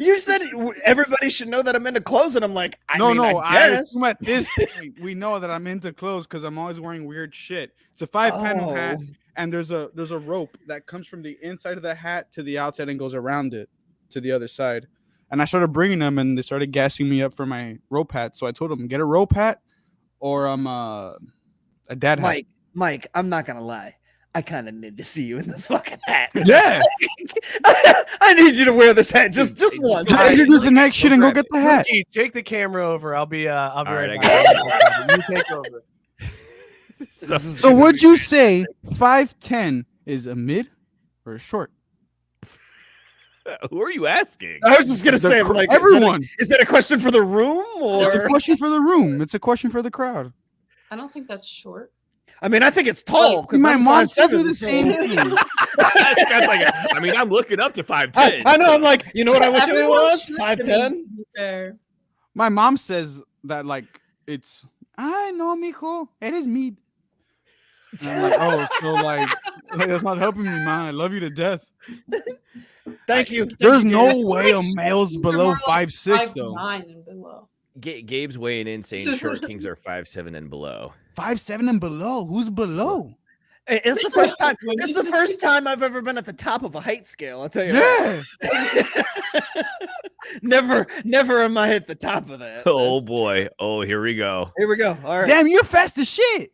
You said everybody should know that I'm into clothes, and I'm like, I guess. assume at this point we know that I'm into clothes because I'm always wearing weird shit. It's a 5-panel hat, and there's a rope that comes from the inside of the hat to the outside and goes around it to the other side. And I started bringing them, and they started gassing me up for my rope hat. So I told them, get a rope hat or a dad hat. Mike, I'm not gonna lie. I kind of need to see you in this fucking hat. Yeah. I need you to wear this hat just once. Just introduce the next shit and go get the hat. Ricky, take the camera over. I'll be right right, back. You take over. So would you say 5'10" is a mid or a short? Who are you asking? I was just gonna say, like, everyone. Is that a question for the room, or It's a question for the room. It's a question for the crowd. I don't think that's short. I mean, I think it's tall. My I'm mom 5'7", says the so- same thing. Scott's like, I mean, I'm looking up to 5'10". I know. I'm like, you know what I wish it Everyone was? should 5'10". to be fair. My mom says that like it's. I know, mijo. It is mid. And I'm like, oh, so like that's not helping me, man. I love you to death. Thank you. There's no way a male's below 5'6" though. 5'9" and below. Gabe's weighing in saying short kings are 5'7" and below. 5'7" and below. Who's below? It's the first time. It's the first time I've ever been at the top of a height scale. I'll tell you. Yeah. Never am I at the top of that. Oh That's- boy. Oh, here we go. Here we go. All right. Damn, you're fast as shit.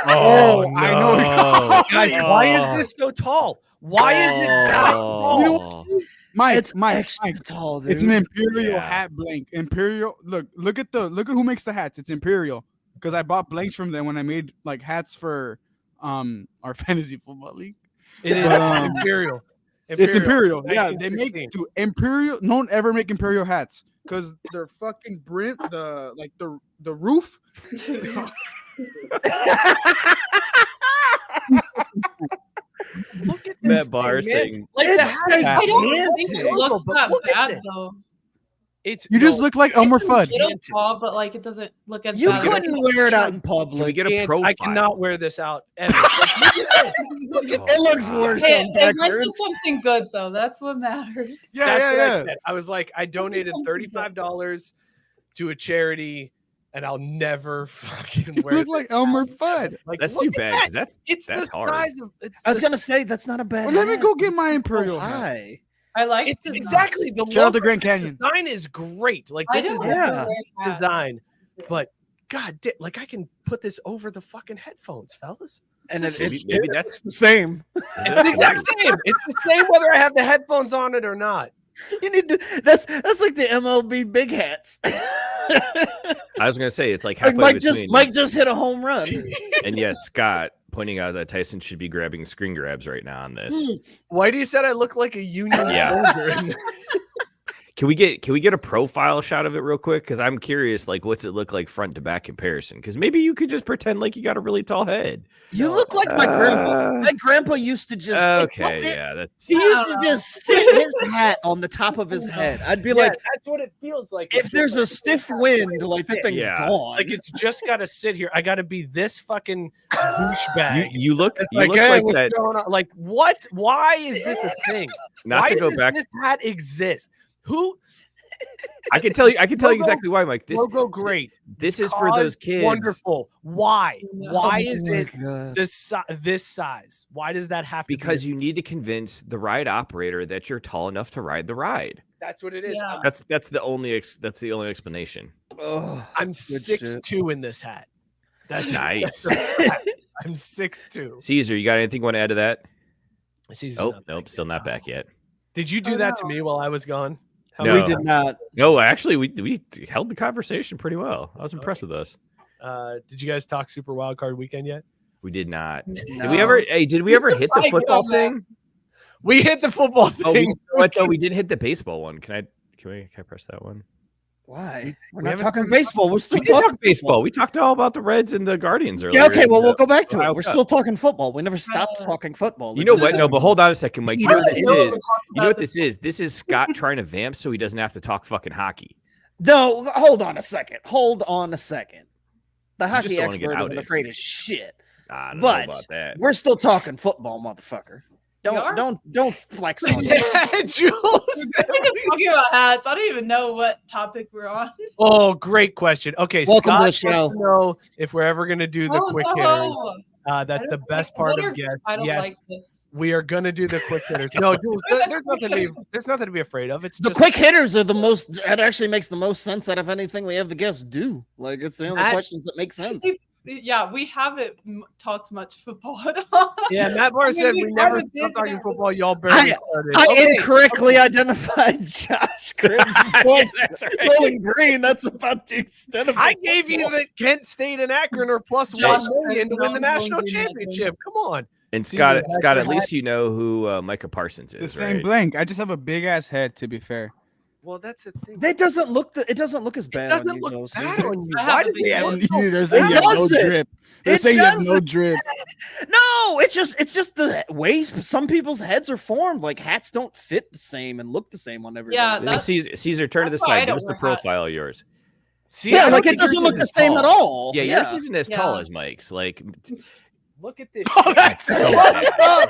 Oh, I know. Guys, why is this so tall? Why is it that tall? You know, Mike, It's Mike, extra tall, dude. it's an Imperial Yeah. hat blank. Imperial. Look at who makes the hats. It's Imperial. Because I bought blanks from them when I made like hats for our fantasy football league. It is But, Imperial. It's Imperial. Yeah, they make 1916. Imperial. Don't ever make Imperial hats because their fucking brim, the roof. Look at Matt this Barr thing, man. saying, Like the It's hat. I don't think it looks But that look at bad this. though. It's You just look like Elmer Fudd. It's a little tall, but like it doesn't look as You bad. couldn't wear it out in can we public. get a profile? I cannot wear this out ever. It looks worse Hey, on it went to records. something good though. That's what matters. Yeah, That's yeah, what I yeah. said. I was like, I donated $35 to a charity, and I'll never fucking You wear. look like this Elmer out. Fudd. Like, That's look too at bad. that. 'Cause that's It's that's the hard. size of. It's I was the gonna say that's not a bad. Well, let me hat. go get my Imperial Oh, hat. hi. I like It's the exactly the Shout out the logo. Grand Canyon. Design is great. Like I this is don't the yeah. ever wear hats. design, but God, like I can put this over the fucking headphones, fellas. And Maybe that's the same. It's the exact same. It's the same whether I have the headphones on it or not. You need to. That's like the MLB big hats. I was gonna say it's like Like halfway Mike between. just hit a home run. And yes, Scott pointing out that Tyson should be grabbing screen grabs right now on this. Whitey said I look like a union Yeah. soldier. Can we get a profile shot of it real quick? Because I'm curious, like, what's it look like front to back comparison? Because maybe you could just pretend like you got a really tall head. You look like my grandpa. My grandpa used to just. Okay, yeah, that's He used to just sit his hat on the top of his head. I'd be Yeah, like, that's what it feels like. if there's a stiff wind, like that thing's Yeah. gone. Like it's just got to sit here. I got to be this fucking douchebag. you look It's you look hey, like what's that. going on? Like what? Why is this a thing? Not Why to go does back. this hat exist? Who? I can tell you exactly why, Mike. Logo great. This is for Cause those kids. Wonderful. Why? Why Oh is my it God. this size? Why does that have to be? Because you need to convince the ride operator that you're tall enough to ride the ride. That's what it is. Yeah. That's the only explanation. Oh, I'm good 6'2" in this hat. That's Nice. I'm 6'2". Caesar, you got anything you want to add to that? Caesar's Oh, not nope, back still yet. not back yet. Did you do that to me while I was gone? How No. We many did not. No, actually, we held the conversation pretty well. I was impressed with us. Did you guys talk Super Wild Card Weekend yet? We did not. Did No. we ever? Hey, did we We ever should hit the probably get football on that. thing? We hit the football Oh, thing. you know what though? We didn't hit the baseball one. Can I press that one? Why? We're We not haven't talking started baseball. We're still We did talking talk baseball. We talked all about the Reds and the Guardians earlier. Yeah, okay, well, in we'll the go back to Ohio it. We're Cup. still talking football. We never stopped talking football. You We're know just what? No, going- but hold on a second, Mike. You know what this know is? we're talking You know about what this is? This is Scott trying to vamp so he doesn't have to talk fucking hockey. No, hold on a second. Hold on a second. The just hockey don't wanna get expert isn't outed. afraid of shit. I don't But know about that. we're still talking football, motherfucker. We are? Don't flex on me. Yeah, Jules. We're talking about hats. I don't even know what topic we're on. Oh, great question. Okay, Welcome to Scott the wants show. to know if we're ever going to do the quick hitters. no. That's I the don't best like part glitter. of guests. I don't Yes, like this. we are going to do the quick hitters. No, Jules, there's nothing to be afraid of. It's The just quick hitters are the most. It actually makes the most sense out of anything we have the guests do. Like it's the only Matt- questions that make sense. Yeah, we haven't talked much football at all. Yeah, Matt Barr said we we never kinda did stopped talking that. football. Y'all barely I- started. I Okay, incorrectly identified Josh Cribbs as going That's right. Bowling Green. That's about the extent of. I the gave you football. that Kent State and Akron are plus Josh 1 million to Cribbs win the not national going to Akron. championship. Come on. And Caesar, Scott, that's Scott, your at least you know who Micah Parsons is, It's the same right? blank. I just have a big ass head. To be fair. Well, that's the thing. That doesn't look. It doesn't look as It bad. on doesn't you, look though, bad Caesar. on you. I have Why a did big they head. They're saying you have no doesn't. drip. They're It saying you have no doesn't. drip. No, it's just the way some people's heads are formed. Like hats don't fit the same and look the same on everybody. Yeah, Hey, that's- Caesar, turn to the that's why I side. Give don't us the wear hats. profile of yours. See, yeah, I like don't it think doesn't yours look is the as same tall. at all. Yeah, yours isn't as tall Yeah. as Mike's. Like, Look at this. Oh, that's so so bad.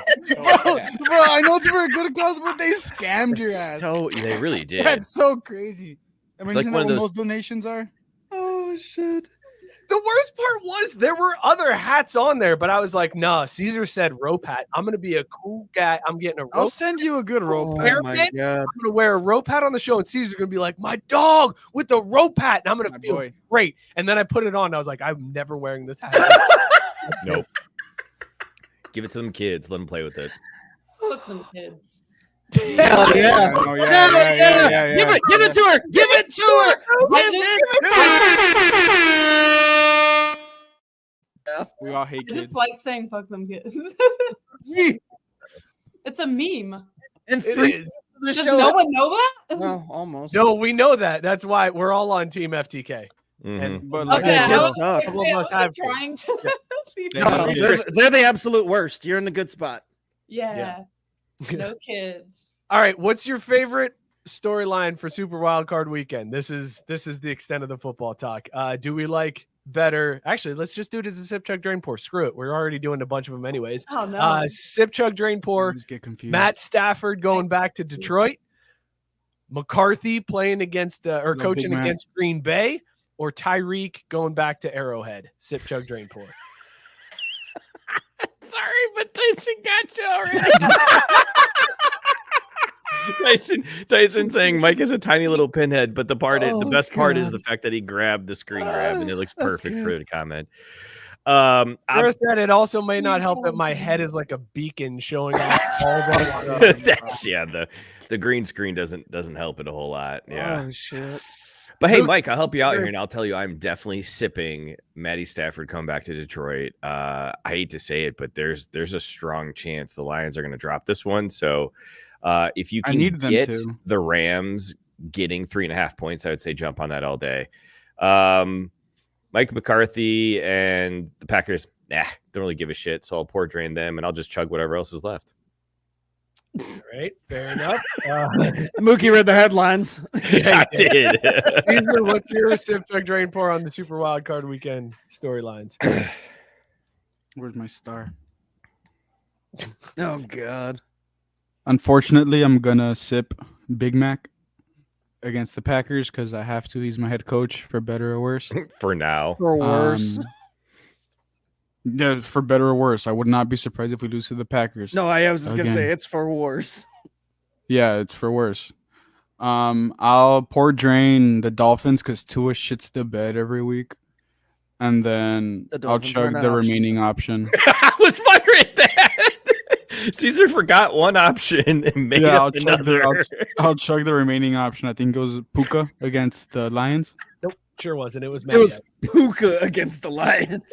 bro, I know it's for a good cause, but they scammed your ass. So they really did. That's so crazy. I mean, like isn't one that of what those- most donations are? Oh shit! The worst part was there were other hats on there, but I was like, nah, Caesar said rope hat. I'm going to be a cool guy. I'm getting a I'll rope. send you a good rope. Oh Hair my bit? god! I'm going to wear a rope hat on the show, and Caesar's going to be like, my dog with the rope hat. And I'm going My to feel boy. great. And then I put it on. And I was like, I'm never wearing this hat. Nope. Give it to them kids. Let them play with it. Fuck them kids. Hell yeah! Oh, yeah, Hell yeah, yeah, Give it to her! Give it to her! Give it We all hate I kids. just like saying fuck them kids. to It's a meme. And It three is. the Does show. no one know that? No, almost. No, we know that. That's why we're all on Team FTK. Mhm. And But Okay, Yeah, I kids was, suck. Couple of us I have was to. trying to. be They No, funny. they're the absolute worst. You're in a good spot. Yeah. No kids. All right, what's your favorite storyline for Super Wild Card Weekend? This is the extent of the football talk. Do we like better? Actually, let's just do it as a sip, chug, drain, pour. Screw it. We're already doing a bunch of them anyways. Oh no. Sip, chug, drain, I pour. just get confused. Matt Stafford going back to Detroit. McCarthy playing against or Big coaching Matt. against Green Bay, or Tyreek going back to Arrowhead. Sip, chug, drain, pour. Sorry, but Tyson got you already. Tyson saying Mike is a tiny little pinhead, but the best part is the fact that he grabbed the screen grab and it looks That's perfect good. for the comment. Sarah said it also may not help that my head is like a beacon showing off all the That's, yeah, the green screen doesn't help it a whole lot. Yeah. Oh shit. But hey, Luke, Mike, I'll help you out here, and I'll tell you, I'm definitely sipping Matty Stafford come back to Detroit. I hate to say it, but there's a strong chance the Lions are going to drop this one. So if you I can need them get to. the Rams getting 3.5 points, I would say jump on that all day. Mike McCarthy and the Packers, don't really give a shit. So I'll pour drain them, and I'll just chug whatever else is left. right. Fair enough. Mookie read the headlines. Yeah, I did. Caesar, what's your sip, chug, drain, pour on the Super Wild Card Weekend storylines? Where's my star? Oh god. Unfortunately, I'm gonna sip Big Mac. against the Packers because I have to. He's my head coach, for better or worse. For now. Or worse. Yeah, for better or worse. I would not be surprised if we lose to the Packers. No, I was just gonna say Again. it's for worse. Yeah, it's for worse. I'll pour drain the Dolphins because Tua shits the bed every week. And then The I'll Dolphins chug aren't the an option. remaining option. I was wondering that. Caesar forgot one option and made Yeah, up another. I'll chug the remaining option. I think it was Puka against the Lions. Nope, sure wasn't. It was It Meyer. was Puka against the Lions.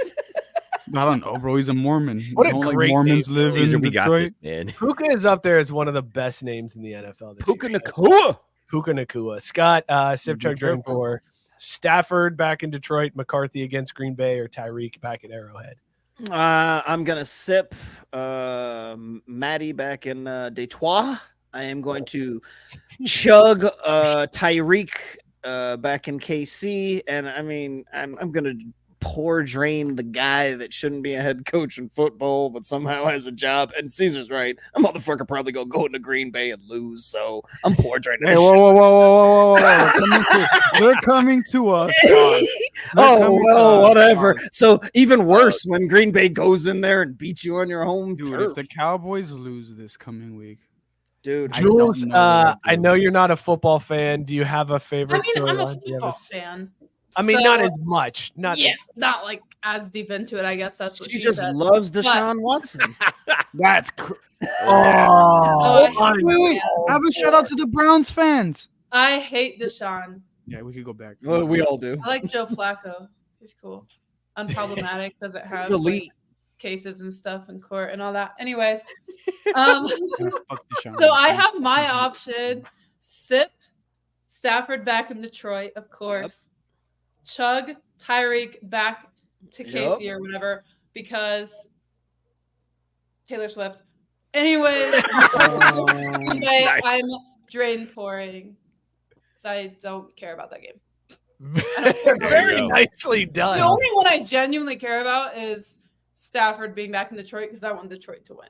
I don't know, bro. He's a Mormon. What a Don't like great Mormons name, live Caesar, in we got Detroit. this, man. Puka is up there as one of the best names in the NFL this Puka year. Nakua. Puka Nakua. Scott, sip chug drain pour. Stafford back in Detroit, McCarthy against Green Bay, or Tyreek back at Arrowhead. I'm gonna sip Maddie back in Detroit. I am going to chug Tyreek back in KC, and I mean I'm gonna pour drain the guy that shouldn't be a head coach in football, but somehow has a job. And Caesar's right. A motherfucker probably gonna go into Green Bay and lose. So I'm pour draining. Hey, this whoa. They're coming to us. shit. They're Oh coming to well, us. whatever. So even worse when Green Bay goes in there and beats you on your home Dude, turf. if the Cowboys lose this coming week, Dude, I don't Jules, know what I'd I do. know you're not a football fan. Do you have a favorite I mean, I'm a storyline? Do you have football s- fan. I mean, not So, as much. Not yeah, not like as deep into it. I guess that's what she she just said. loves Deshaun Watson. that's Oh, wait. Have a shout out to the Browns fans. I hate Deshaun. Yeah, we could go back. Well, we all do. I like Joe Flacco. He's cool. Unproblematic. Doesn't have It's elite. like, cases and stuff in court and all that. Anyways, Fuck Deshaun. so I have my option. Sip Stafford back in Detroit, of course. Chug Tyreek back to Yep. Casey or whatever because Taylor Swift. Anyways, Green Bay, Nice. I'm drain pouring because I don't care about that game. I don't care about very you go. nicely done. The only one I genuinely care about is Stafford being back in Detroit because I want Detroit to win.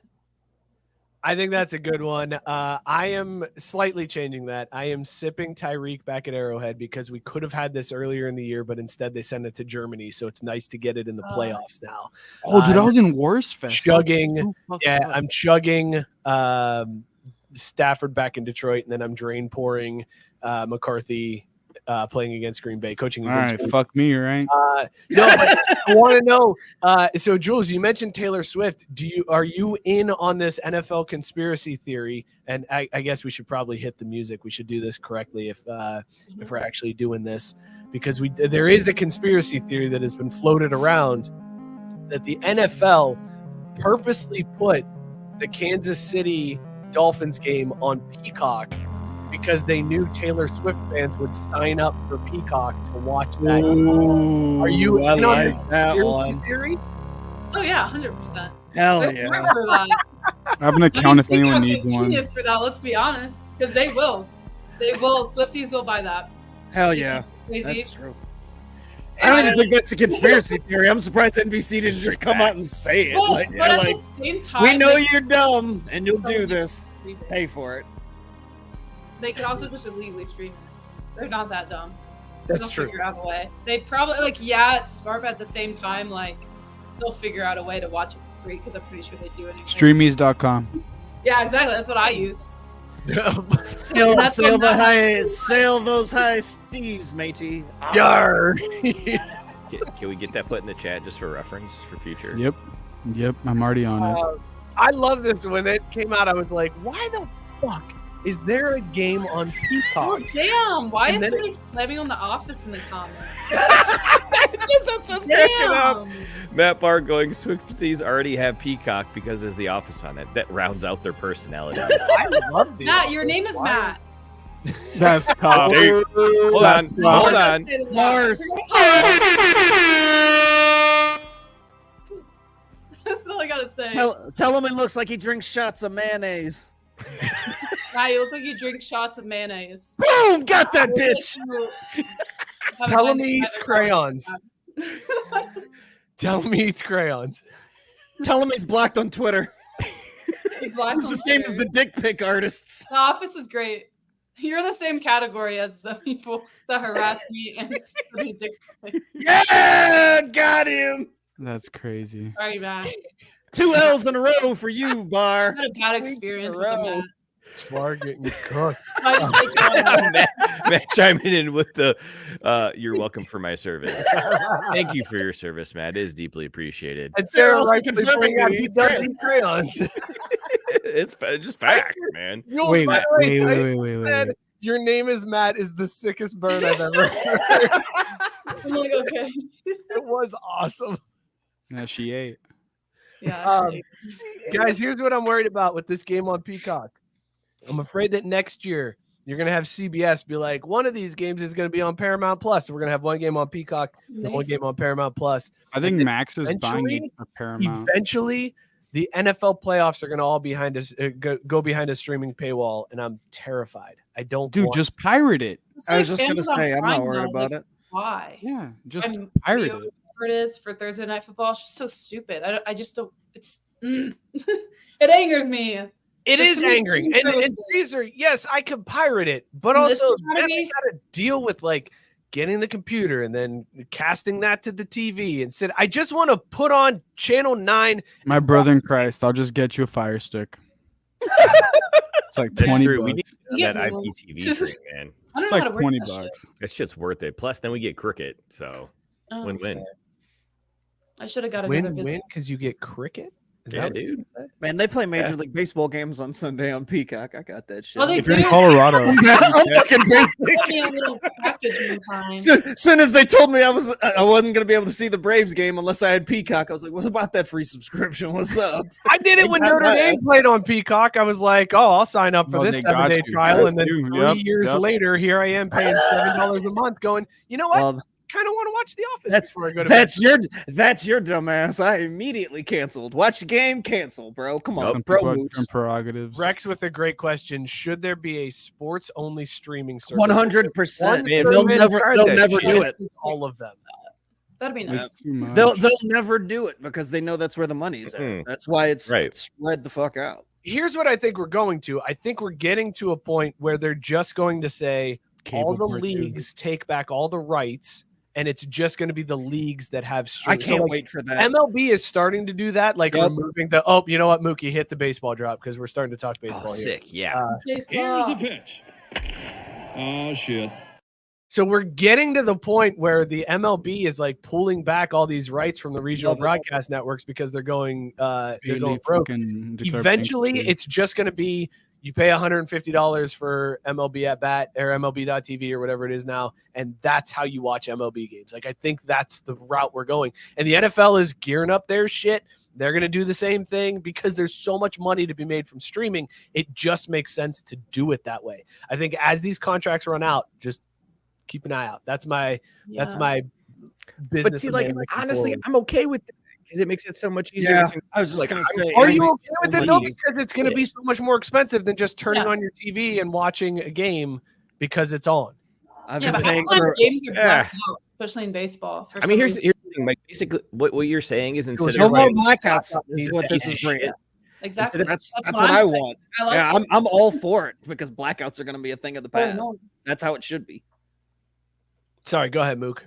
I think that's a good one. I am slightly changing that. I am sipping Tyreek back at Arrowhead because we could have had this earlier in the year, but instead they sent it to Germany. So it's nice to get it in the playoffs now. Oh, dude, I I'm was in Worst Fest. chugging. Yeah, I'm chugging Stafford back in Detroit, and then I'm drain pouring McCarthy playing against Green Bay, coaching All against right, Green fuck me, right? No, but I want to know. So, Jules, you mentioned Taylor Swift. Are you in on this NFL conspiracy theory? And I guess we should probably hit the music. We should do this correctly if we're actually doing this, because there is a conspiracy theory that has been floated around that the NFL purposely put the Kansas City Dolphins game on Peacock because they knew Taylor Swift fans would sign up for Peacock to watch that. Are you I in on like that conspiracy one? theory? Oh yeah, 100%. Hell There's yeah. room for that. I have an account if anyone Peacock needs is one. genius for that. Let's be honest, because they will. They will. Swifties will buy that. Hell yeah. Crazy. That's true. I don't even think that's a conspiracy theory. I'm surprised NBC didn't just come out and say it. Well, Like, but they're at like, the same time, we know they- you're dumb and you'll do this. Pay for it. They could also just illegally stream it. They're not that dumb. That's They'll true. figure out a way. They probably it's smart, but at the same time, they'll figure out a way to watch it for free because I'm pretty sure they do it. Streamies.com. Yeah, exactly. That's what I use. Sail That's what sail those high seas, matey. Yar. Can we get that put in the chat just for reference for future? Yep, I'm already on it. I love this. When it came out, I was like, why the fuck is there a game on Oh, Peacock? damn. Why And is then somebody slamming on The Office in the comments? Just cracking up. Damn. Matt Barr going, Swifties already have Peacock because there's the office on it. That rounds out their personalities. I love this. Matt, your name is Matt. That's tough. Hold on. Hold on. Lars. That's all I gotta say. Tell him it looks like he drinks shots of mayonnaise. Matt, you look like you drink shots of mayonnaise. Boom! Got that bitch. Tell him he eats crayons. Tell me he eats crayons. Tell him he's blocked on Twitter. He's black It's on the same as Twitter. the dick pic artists. The Office is great. You're in the same category as the people that harass me and be dick pics. Yeah, got him. That's crazy. Sorry, Matt. 2 L's in a row for you, Bar. I had a bad 2 weeks in a experience with row. Matt. Bar getting cooked. Matt chiming in with the you're welcome for my service. Thank you for your service, Matt. It is deeply appreciated. And Sarah also rightfully confirming pointing out that he does eat crayons. It's just fact, man. Jules, Wait, by the way, wait, Tyson wait, wait, said, wait. your name is Matt is the sickest bird I've ever heard. I'm like, okay. It was awesome. Yeah, she ate. Yeah. Guys, here's what I'm worried about with this game on Peacock. I'm afraid that next year you're going to have CBS be like, one of these games is going to be on Paramount Plus. So we're going to have one game on Peacock and one Nice. game on Paramount Plus. I think Max is buying eventually- it for Paramount. Eventually, the NFL playoffs are going to all behind us go behind a streaming paywall, and I'm terrified. I don't Dude, want- just pirate it. It's I was like just gonna Amazon say, I'm not Prime, worried though, about like, it. Why? Yeah, just I'm pirate video, it. whatever it is for Thursday Night Football. It's just so stupid. I just don't. It's it angers me. It There's is so many angering. streaming And services. Caesar, yes, I could pirate it, but And this also is gotta then I be- got to deal with like getting the computer and then casting that to the TV and said, I just want to put on channel 9. My brother in Christ, I'll just get you a Fire Stick. It's like That's 20 true. bucks. We need You that get one. IPTV treat, man. I don't It's know like how to work 20 that shit. bucks. That shit's worth it. Plus, then we get cricket. So Oh, win-win. fair. I should have got another Win visit. because you get cricket. Is Yeah, that what dude. you said? Man, they play Major Yeah. League Baseball games on Sunday on Peacock. I got that shit. Well, they If you're in do. Colorado, I'm fucking basic. Sent me a little package one time. Soon as they told me I wasn't gonna be able to see the Braves game unless I had Peacock, I was like, "What about that free subscription? What's up?" I did it when got Notre my Dame played on Peacock. I was like, oh, I'll sign up for No, this they got 7-day you. trial. And then Dude, 3 yep, years yep. later, here I am paying $7 a month going, you know what? Well, Kind of want to watch The Office That's- before I go to that's your dumbass. I immediately canceled. Watch the game, cancel, bro. Come on, some bro people have moves. different prerogatives. Rex with a great question. Should there be a sports-only streaming service? 100%. Man, They'll man, never tried they'll that never shit. do it. All of them. That'd be nice. It's too much. They'll never do it because they know that's where the money's at. Mm-mm. That's why it's Right. spread the fuck out. Here's what I think we're going to. I think we're getting to a point where they're just going to say all Cable the part two. leagues take back all the rights, and it's just going to be the leagues that have I streaming. can't So, like, wait for that. MLB is starting to do that, like Yep. removing the you know what, Mookie, hit the baseball drop because we're starting to talk baseball Oh, here. sick. Yeah. Here's the pitch. Oh, shit. So we're getting to the point where the MLB is like pulling back all these rights from the regional Love it. broadcast networks because they're going They broke. fucking declare Eventually, bankruptcy. it's just going to be you pay $150 for MLB at bat or MLB.TV or whatever it is now, and that's how you watch MLB games. Like, I think that's the route we're going. And the NFL is gearing up their shit. They're going to do the same thing because there's so much money to be made from streaming. It just makes sense to do it that way. I think as these contracts run out, just keep an eye out. That's my business. But see, like, plan looking honestly, forward. I'm okay with that because it makes it so much easier. Yeah, to- I was just like, gonna I'm- say. Are it you makes okay with it so though? much Because it's going to be so much more expensive than just turning Yeah. on your TV and watching a game because it's on. I've Yeah, been but paying half the for. games are Yeah. blacked out, especially in baseball. For I mean, some here's reason. the thing. Like, basically, what you're saying is instead No of more like, blackouts. this Is is what this the is shit. bringing. Exactly. That's what I'm I saying. want. I like Yeah, it. I'm all for it because blackouts are going to be a thing of the Oh, past. no. That's how it should be. Sorry, go ahead, Mook.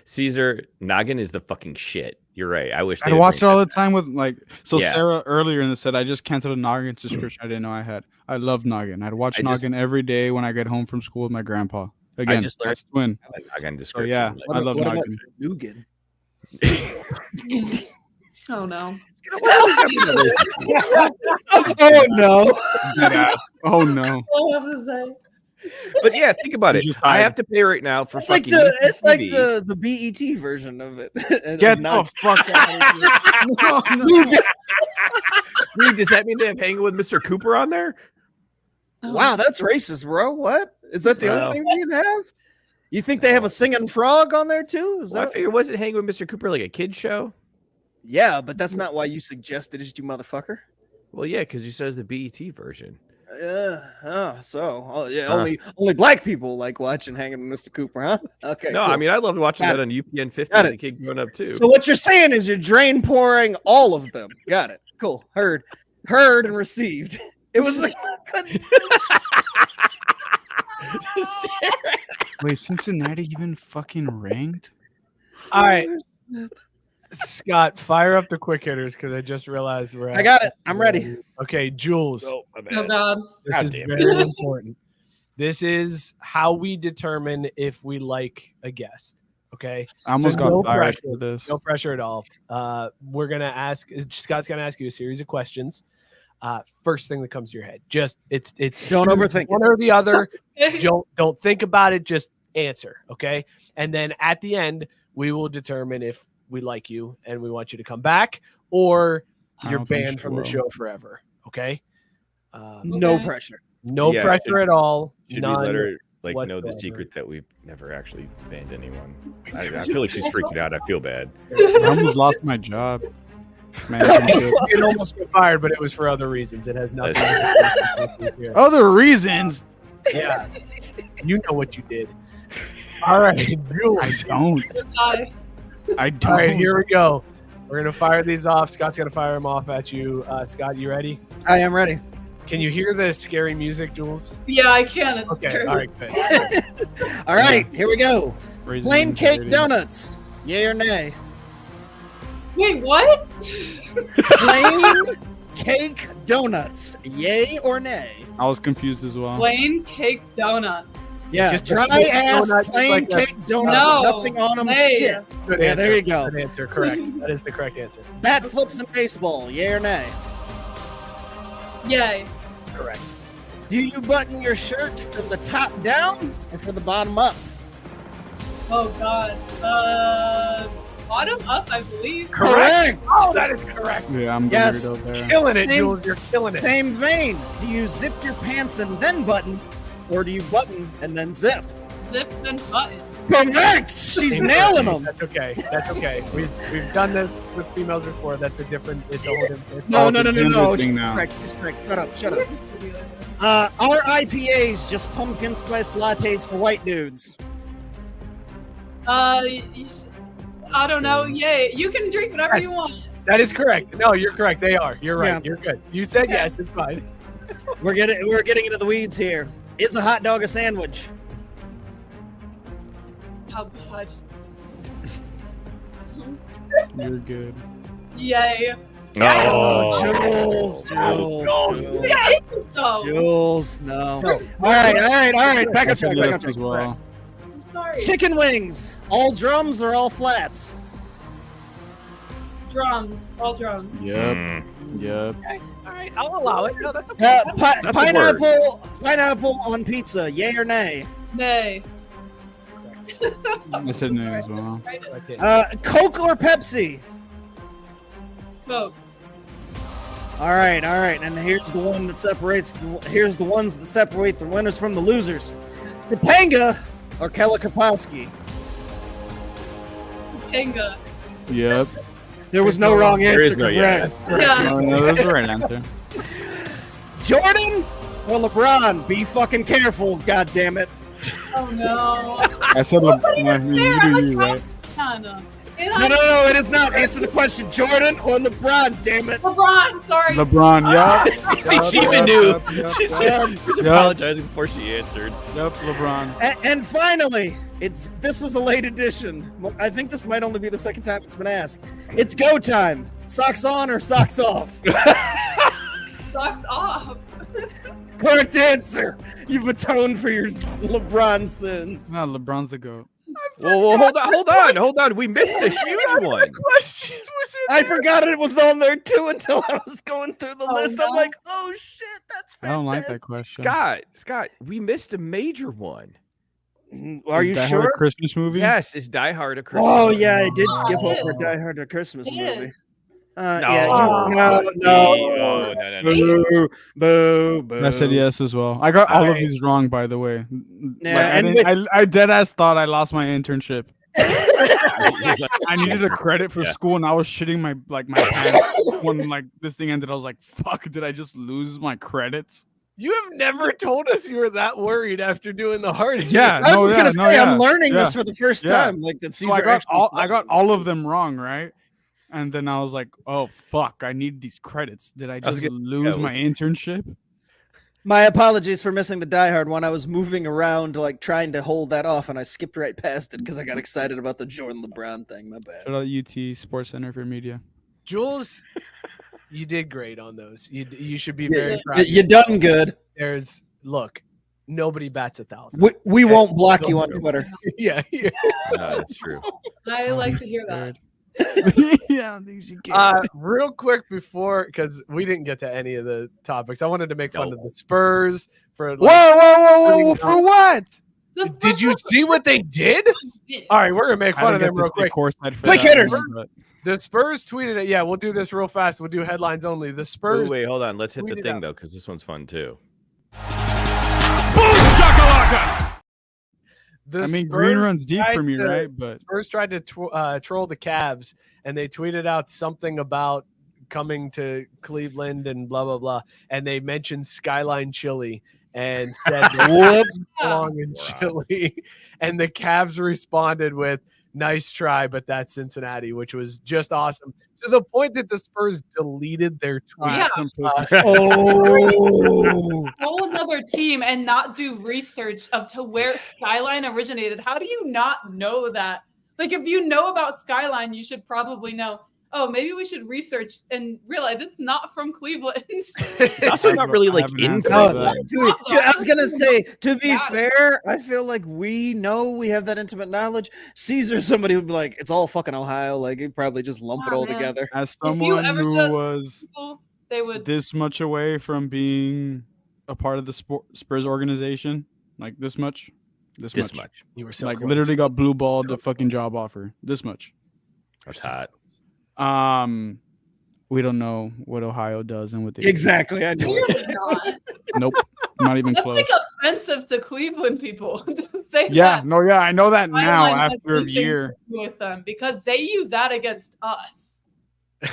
Caesar Noggin is the fucking shit. You're right. I wish I'd they'd watch it bring all that the time with like. So Yeah. Sarah earlier in the set, I just canceled a Noggin subscription. I didn't know I had. I love Noggin. I'd watch I just- Noggin every day when I get home from school with my grandpa. Again, just learned- that's twin. back. I got a So description. yeah, like, I love What about Noggin. Nougat? Oh no. Oh no! Oh no! All I have to say. but yeah, think about You it. just I hide. have to pay right now for It's like fucking it's like TV. the BET version of it. Get Not- the fuck out of here! No, no. Dude, does that mean they have Hanging with Mr. Cooper on there? Oh. Wow, that's racist, bro. What is that the Wow. only thing you have? You think they have a singing frog on there too? Is Well, I that? figured, was it Hanging with Mr. Cooper like a kid show? Yeah, but that's not why you suggested it, you motherfucker. Well, yeah, because you said it's the BET version. Yeah, Huh. only black people like watching Hanging with Mr. Cooper, huh? Okay. No, cool. I mean, I loved watching Got that on UPN 50 Got as a it. kid growing up too. So what you're saying is you're drain pouring all of them. Got it. Cool. Heard. heard and received. It was like, Wait, Cincinnati even fucking ranked? All right. Scott, fire up the quick hitters because I just realized we're I got it. I'm ready. Okay, Jules. Oh God. This is very important. This is how we determine if we like a guest. Okay. I almost got fired for this. No pressure at all. Scott's gonna ask you a series of questions. First thing that comes to your head. Just it's Don't overthink one or the other. Don't think about it. Just answer. Okay. And then at the end, we will determine if we like you and we want you to come back, or you're banned from the show forever. Okay. No pressure. No pressure at all. Should we let her know the secret that we've never actually banned anyone? I feel like she's freaking out. I feel bad. I almost lost my job. Man, it almost got fired, but it was for other reasons. It has nothing to do with other reasons. Yeah. You know what you did. All right, Jules. I don't. All right, here we go. We're gonna fire these off. Scott's gonna fire them off at you. Scott, you ready? I am ready. Can you hear the scary music, Jules? Yeah, I can. It's Okay. scary. All right. Good. All right, here we go. Plain cake donuts. Yay or nay? Wait, what? Plain cake donuts. Yay or nay? I was confused as well. Plain cake donut. Yeah, Just dry a ass donut, just plain like cake donuts. No, with nothing on them. nay. Shit. Good Yeah, answer. there you go. Good answer. Correct. That is the correct answer. Bat flips in baseball. Yay or nay? Yay. Correct. Do you button your shirt from the top down or from the bottom up? Oh God. Bottom up, I believe. Correct. Oh, that is correct. Yeah, I'm Yes. weirdo there. Killing it, Same- Jules. You're killing it. Same vein. Do you zip your pants and then button, or do you button and then zip? Zip and button. Correct. She's nailing them. That's okay. That's okay. We've done this with females before. That's a different. It's a whole different. No. it's a gender She's thing now. correct. She's correct. Shut up. Are IPAs just pumpkin spice lattes for white dudes? I don't know. Yay. You can drink whatever you want. That is correct. No, you're correct. They are. You're right. Yeah. You're good. You said yes. It's fine. We're getting into the weeds here. Is a hot dog a sandwich? Oh God. You're good. Yay. Jules. Yay. So, Jules, no. All right. Back up track. as well. I'm sorry. Chicken wings. All drums or all flats? Drums. All drums. Yep. Yep. All right. I'll allow it. No, that's okay. Pineapple on pizza. Yay or nay? Nay. I said no as well. Coke or Pepsi? Coke. All right. And here's the one that separates. Here's the ones that separate the winners from the losers. Topanga or Kelikopowski? Topanga. Yep. There was no wrong There answer. is no yeah. Yeah. No, that's the right answer. Jordan or LeBron? Be fucking careful, God damn it! Oh no. I said you do you, right? No. No, it is not. Answer the question. Jordan or LeBron? Damn it! LeBron. Sorry. LeBron, yep. I think she even knew. She's Yep. apologizing before she answered. Yep, LeBron. And finally, this was a late edition. I think this might only be the second time it's been asked. It's go time. Socks on or socks off? Socks off. Correct answer. You've atoned for your LeBron sins. No, LeBron's the GOAT. Whoa, hold on. We missed a huge one. Question was in I forgot it was on there too until I was going through the list. I'm no. like, oh shit, that's fantastic. I don't like that question. Scott, we missed a major one. Are Is you Die Hard sure? a Christmas movie? Yes, is Die Hard a Christmas? Oh movie? yeah, I did Oh, skip it over is. Die Hard, a Christmas It movie. is. No. No. Oh, no. Boo. I said yes as well. I got all of these wrong, by the way. Yeah, I dead ass thought I lost my internship. He's like, I needed a credit for school, and I was shitting my pants when this thing ended. I was like, "Fuck! Did I just lose my credits?" You have never told us you were that worried after doing the hard. Yeah, I was just gonna say I'm learning yeah. this for the first Yeah. time. Like that. So I got all of them wrong, right? And then I was like, oh, fuck, I need these credits. Did I just gonna lose go. my internship? My apologies for missing the Die Hard one. I was moving around, like trying to hold that off, and I skipped right past it because I got excited about the Jordan LeBron thing. My bad. Shout out UT Sports Center for Media. Jules, you did great on those. You should be very proud. You done good. Look, nobody bats 1,000. We won't block you on Twitter. Yeah. That's true. I like to hear that. Yeah, I don't think she can. Real quick before, because we didn't get to any of the topics, I wanted to make fun of the Spurs for. Like, whoa! For what? Did you see what they did? All right, we're gonna make fun of them real quick. Quick hitters. The Spurs tweeted it. Yeah, we'll do this real fast. We'll do headlines only. The Spurs. Wait, hold on. Let's hit the tweeted thing out. though, because this one's fun too. The I mean, Spurs green runs deep tried for me, to- right? But Spurs tried to troll the Cavs, and they tweeted out something about coming to Cleveland and blah blah blah, and they mentioned Skyline Chili and said whoops belong in Chili, and the Cavs responded with nice try, but that's Cincinnati, which was just awesome to the point that the Spurs deleted their tweet. Yeah. Call another team and not do research of to where Skyline originated. How do you not know that? Like, if you know about Skyline, you should probably know. Oh, maybe we should research and realize it's not from Cleveland. Also, not really like in Cleveland. I was gonna say, to be fair, I feel like we know we have that intimate knowledge. Caesar, somebody would be like, "It's all fucking Ohio." Like, he'd probably just lump it all together. As you someone ever who said was people, they would. this much away from being a part of the Spurs organization, like this much. You were so like close. literally got blue balled the fucking job offer. This much. That's hot. We don't know what Ohio does and what they Exactly. I know. You're not. Nope, not even That's close. like offensive to Cleveland people. to say Yeah, that. no, yeah, I know that now Skyline has after a anything year. to do with them because they use that against us.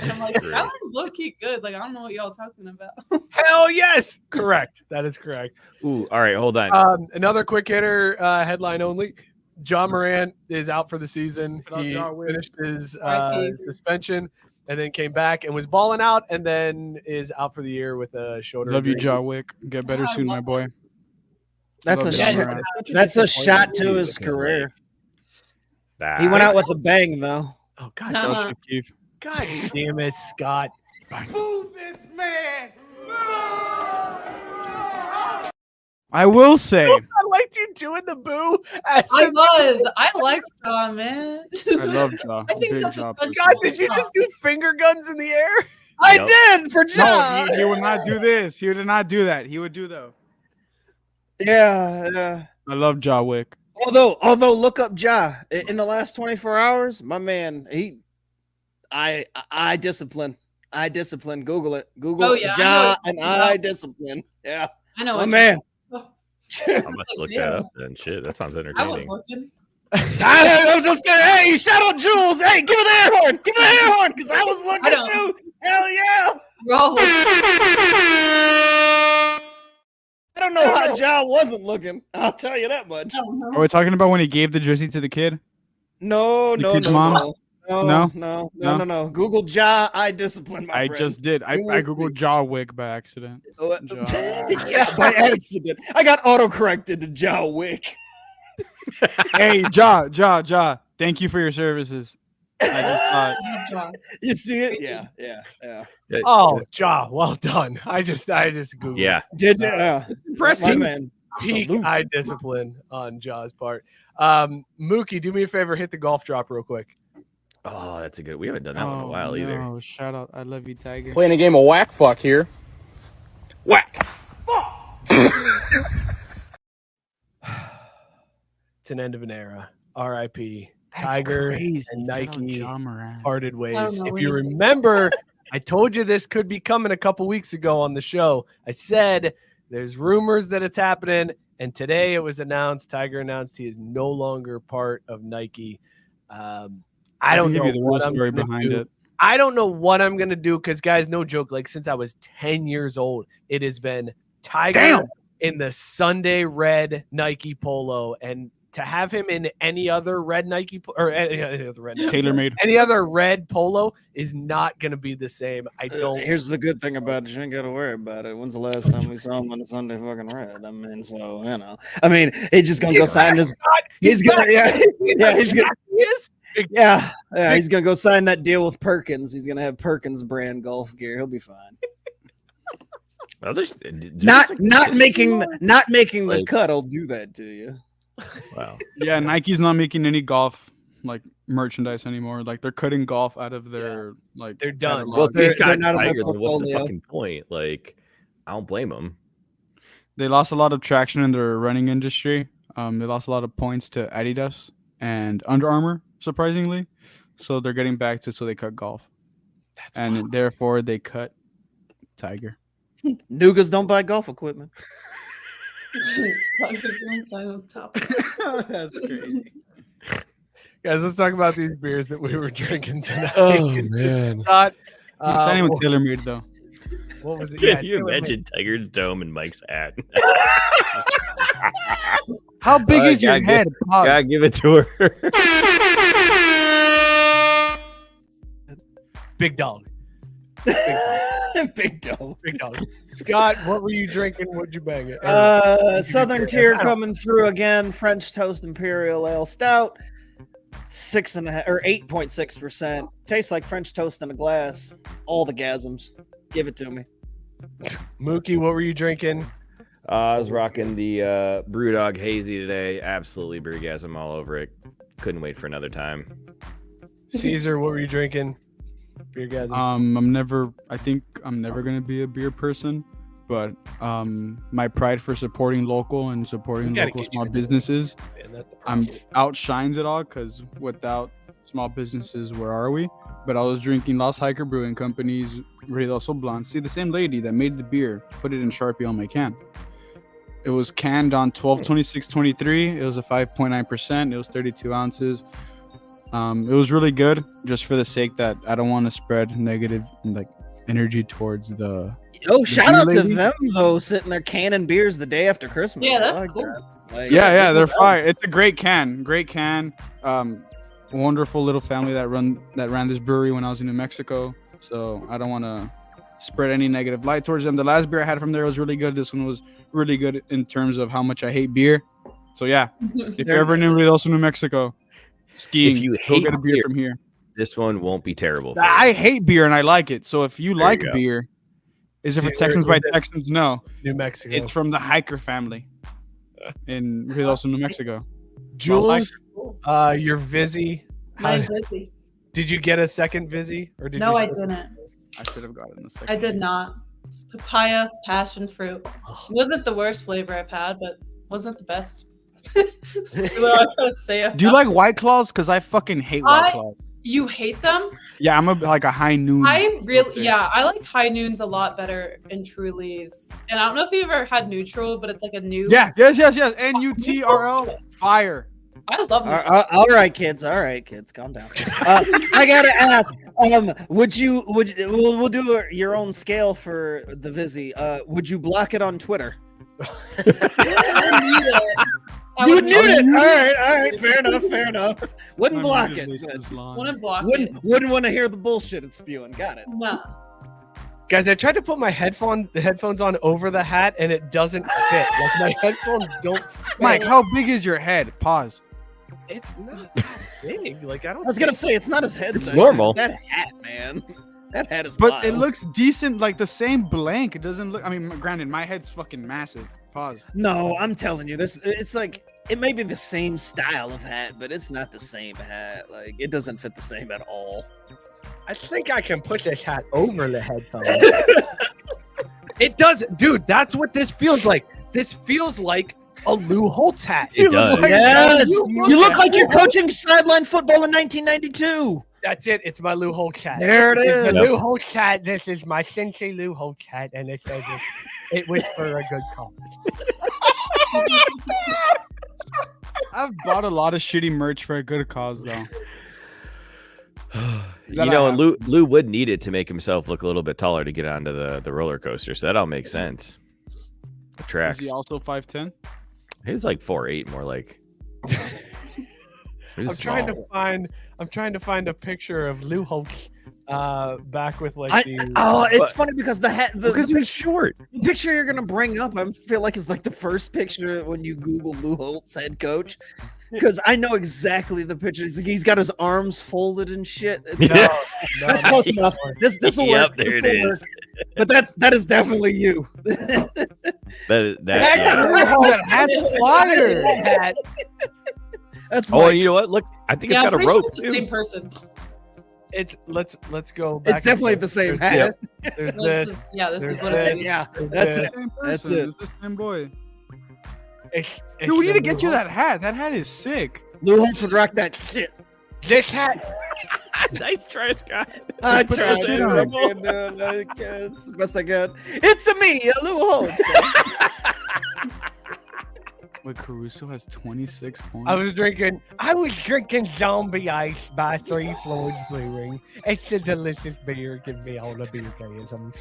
And I'm like, that one's low key good. Like, I don't know what y'all talking about. Hell yes, correct. That is correct. Ooh, all right, hold on. Another quick hitter, headline only. John Morant is out for the season. He finished his suspension and then came back and was balling out and then is out for the year with a shoulder Love you, injury. Jaw Wick. Get better soon, my boy. That's Love a John shot. Morant. That's a shot to his Because, career. like, He went out with a bang, though. Oh God, Uh-huh. Love you, Keith. God damn it, Scott. I will say, I liked you doing the boo. I like John, man. I love Jaw. I think Big that's a Jaw special- person. God, did you just do finger guns in the air? I Yep. did for John. No, he would not do this. He would not do that. He would do though. Yeah. I love Jaw Wick. Although look up Ja in the last 24 hours, my man, I discipline. Google it. Google Oh, yeah, I Ja know and what you're talking I about. discipline. Yeah. I know. My what man. I'm gonna look that up then. Shit, that sounds I was entertaining. looking. I was just gonna, hey, shout out Jules. Hey, give me the air horn. Give me the air horn, because I was I looking don't. too. Hell yeah. Bro, I don't know how Ja wasn't looking. I'll tell you that much. Are we talking about when he gave the jersey to the kid? No. kid's mom? No. Google Ja, I discipline, my I friend. just did. I You will googled see. Jaw Wick by accident. Yeah, by accident. I got autocorrected to Ja Wick. Hey, Jaw. Thank you for your services. I just thought. You see it? Yeah. Oh, Ja, well done. I just Googled. Yeah. Did you? Yeah. Impressive. My man. Peak Salute. eye discipline on Ja's part. Mookie, do me a favor, hit the golf drop real quick. Oh, that's a good. We haven't done that one in a while either. No, shout out. I love you, Tiger. Playing a game of whack fuck here. Whack. It's an end of an era. R.I.P. Tiger and Nike parted ways. If you remember, I told you this could be coming a couple weeks ago on the show. I said there's rumors that it's happening, and today it was announced. Tiger announced he is no longer part of Nike. I don't know the real what I'm story gonna behind do. it. I don't know what I'm gonna do because, guys, no joke. Like since I was 10 years old, it has been Tiger in the Sunday red Nike polo, and to have him in any other red Nike or any other red TaylorMade. any other red polo is not going to be be the same. I don't. Here's the good thing about it. You ain't got to worry about it. When's the last time we saw him on a Sunday fucking red? I mean, so, you know. I mean, he's just going to go sign this. He's going to, yeah, he's going to. He is. Yeah, he's gonna go sign that deal with Perkins. He's gonna have Perkins brand golf gear. He'll be fine. Well, Not making the cut. I'll do that to you. Wow. Yeah, Nike's not making any golf like merchandise anymore. Like they're cutting golf out of their like they're done. Well, They're they're not not in their Tiger, then what's the portfolio. fucking point? Like, I don't blame them. They lost a lot of traction in their running industry. They lost a lot of points to Adidas and Under Armour, surprisingly. So they're getting back to so they cut golf. And therefore they cut Tiger. Nugas don't buy golf equipment. Tiger's gonna sign on top. That's crazy. Guys, let's talk about these beers that we were drinking tonight. Oh, man. Not, He's signing with TaylorMade though. what was it? Can you TaylorMade. imagine Tiger's dome and Mike's hat? How big is your gotta head? Pause. Gotta give it to her. Big dog. Big dough. Big dog. Scott, what were you drinking? What'd you bang it? Southern Tier coming through again. French Toast Imperial Ale Stout, 6.5 or 8.6%. Tastes like French toast in a glass. All the gasms. Give it to me. Mookie, what were you drinking? I was rocking the Brewdog Hazy today. Absolutely brewgasm all over it. Couldn't wait for another time. Caesar, what were you drinking? Beer guys. I think I'm never gonna be a beer person, but my pride for supporting local and supporting local small businesses outshines it all, because without small businesses, where are we? But I was drinking Lost Hiker Brewing Company's Ruidoso Blanc. See, the same lady that made the beer put it in Sharpie on my can. It was canned on 12/26/23. It was a 5.9%. It was 32 ounces. It was really good, just for the sake that I don't want to spread negative like energy towards the. Oh, shout out to lady. them though, sitting there canning beers the day after Christmas. Yeah, I that's like cool. that. Like, Yeah, they're fire. It's a great can. Wonderful little family that ran this brewery when I was in New Mexico. So I don't want to spread any negative light towards them. The last beer I had from there was really good. This one was really good in terms of how much I hate beer. So yeah, if you're ever in Ruidoso, New Mexico, skiing, If you go hate get a beer beer, from here. This one won't be terrible. for you. I hate beer and I like it. So if you There like you go. beer, is it for See, Texans we're- by Texans? No, New Mexico. it's from the Hiker family in Ruidoso, New Mexico. Jules, your Vizzy. I'm busy. Did you get a second Vizzy? Or did No, you I didn't. I should have gotten a second. I did not. It's papaya, passion fruit. Wasn't the worst flavor I've had, but wasn't the best. That's what I gotta say. Do you like White Claws? Because I fucking hate White Claws. You hate them? Yeah, I'm like a high noon. I like high noons a lot better in Truly's. And I don't know if you've ever had neutral, but it's like a new. Yeah, yes. NUTRL, fire. I love neutral. all right, kids, calm down. I gotta ask, we'll do your own scale for the Vizzy. Would you block it on Twitter? You would mute it. All right, fair enough. Wouldn't block it. Wouldn't block it. Wouldn't want to hear the bullshit it's spewing. Got it. No. Guys, I tried to put my headphones on over the hat and it doesn't fit. Like my headphones don't fit. Mike, how big is your head? Pause. It's not that big. Like I was gonna say it's not his head. It's size, normal. dude. That hat, man. That hat is. But wild. it looks decent, like the same blank. It doesn't look. I mean, granted, my head's fucking massive. Pause. No, I'm telling you, this. It's like it may be the same style of hat, but it's not the same hat. Like it doesn't fit the same at all. I think I can put this hat over the headphones. It does, dude. That's what this feels like. This feels like a Lou Holtz hat. It does. Yes, you look like you're coaching sideline football in 1992. That's it. It's my Lou Holtz hat. There it It's is. the Lou Holtz hat. This is my Sensei Lou Holtz hat, and it says it was for a good cause. I've bought a lot of shitty merch for a good cause, though. You know, and Lou would need it to make himself look a little bit taller to get onto the roller coaster, so that all makes sense. The tracks. Is he also 5'10"? He was like 4'8", more like. I'm trying to find a picture of Lou Holtz back with like the. Oh, it's funny because because he was short. The picture you're gonna bring up, I feel like is like the first picture when you Google Lou Holtz head coach, because I know exactly the picture. He's got his arms folded and shit. That's close enough. This will work. There This it will is. work. But that is definitely you. That hat's fire. That's Oh, Mike. you know what? Look, I think Yeah, it's I'm got a pretty sure rope it's the too. same person. It's let's go. Back It's definitely the same hat. There's This this. is, yeah, this there's is what it is. Yeah, There's that's this. it. Same That's person. it. It's the same boy. It's Dude, we need the to get Lou you Holtz. that hat. That hat is sick. Lou Holtz would rock that shit. This hat. Nice try, Scott. I Put tried. that shit I on. can't do it. I can't. It's the best I got. It's me, Lou Holtz. Wait, Caruso has 26 points. I was drinking Zombie Ice by 3 Floyd's Brewing. It's a delicious beer. Give me all the beer gasms.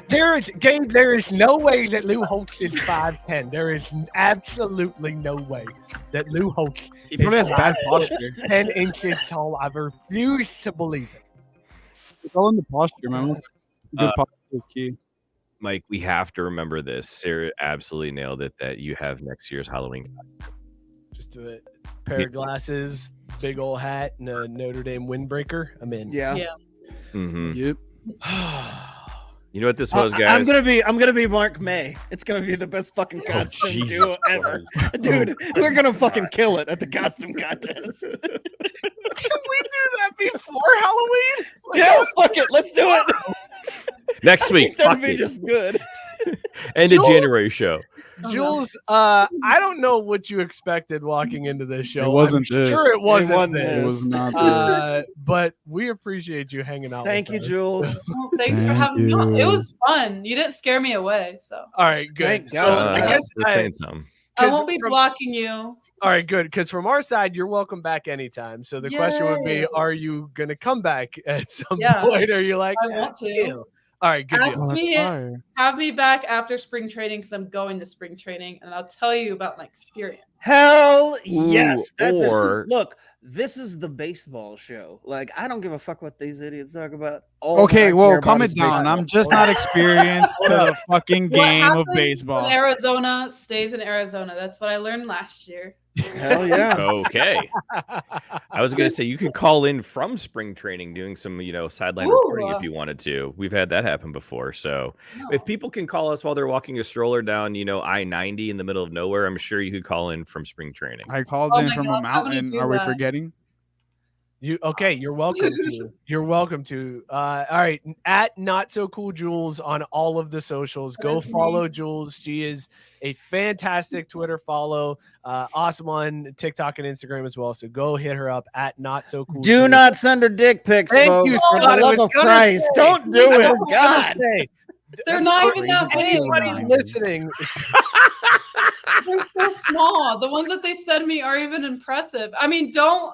There is no way that Lou Holtz is 5'10". There is absolutely no way that Lou Holtz He probably has bad posture. 10 inches tall. I refuse to believe it. It's all in the posture, man. Good posture is key. Mike, we have to remember this. Sarah absolutely nailed it that you have next year's Halloween. Just a pair of glasses, big old hat, and a Notre Dame windbreaker. I'm in. Yeah. Yeah. Mm-hmm. Yep. You know what this was, guys? I'm gonna be Mark May. It's gonna be the best fucking costume Jesus duo ever, dude. We're gonna fucking kill it at the costume contest. Can we do that before Halloween? Yeah, fuck it, let's do it. Next week. That'd Fuck be it. just good. End of Jules- January show. Jules, I don't know what you expected walking into this show. It wasn't I'm this. Sure, it wasn't wasn't this. It was not this. But we appreciate you hanging out. Thank you, with us. Jules. Well, thanks for Thank having me on. It you. was fun. You didn't scare me away, so All right, good. Thank So God. I guess That's saying something. I 'cause won't be from- blocking you. All right, good. Because from our side, you're welcome back anytime. So the question would be, Yay. are you gonna come back at some Yeah. point? Or are you like, I want to. "Ew." All right, good Ask deal. me, Fire. have me back after spring training because I'm going to spring training, and I'll tell you about my experience. Hell yes. That's it. or- Look, this is the baseball show. Like, I don't give a fuck what these idiots talk about. All I Okay, care well, about calm is it down. baseball. I'm just not experienced to the fucking What game of happens baseball. in Arizona stays in Arizona. That's what I learned last year. Hell yeah. Okay. I was gonna say you could call in from spring training doing some, sideline Ooh. reporting if you wanted to. We've had that happen before. So No. if people can call us while they're walking a stroller down, I-90 in the middle of nowhere, I'm sure you could call in from spring training. I called Oh in my from gosh, a I'm gonna mountain. do Are we that. forgetting? You're welcome to. You're welcome to. All right, at Not So Cool Jules on all of the socials. Go That's me. follow Jules. She is a fantastic Twitter follow. Awesome on TikTok and Instagram as well. So go hit her up at Not So Cool. Do Jules. not send her dick pics, Thank folks. you, For Scott. the I love was of gonna Christ. say. Don't do I it. was gonna God. say, They're that's not crazy. even that big. Anybody listening? They're so small. The ones that they send me are even impressive. I mean, don't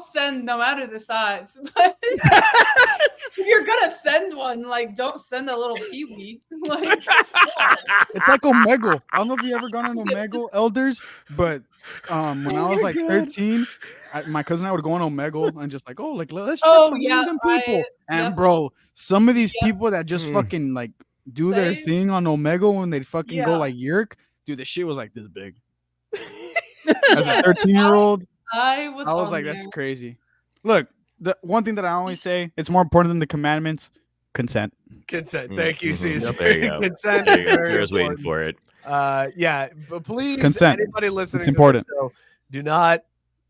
send no matter the size. But if you're gonna send one, like don't send a little peewee. Like It's like Omegle. I don't know if you ever gone on Omegle Elders, but when I was like 13, my cousin and I would go on Omegle and just like, let's chat to random people. And yep. bro, some of these Yep. people that just fucking like do their They- thing on Omegle when they fucking go Yeah. like yerk, dude, the shit was like this big. As a 13-year-old, I was I was on like, there. that's crazy. Look, the one thing that I always say, it's more important than the commandments, consent. Consent. Thank you, Mhm. Caesar. There you go. Consent. There you go. Very Sarah's waiting important. for it. Yeah, but please, Consent. anybody listening, It's to this important. show, do not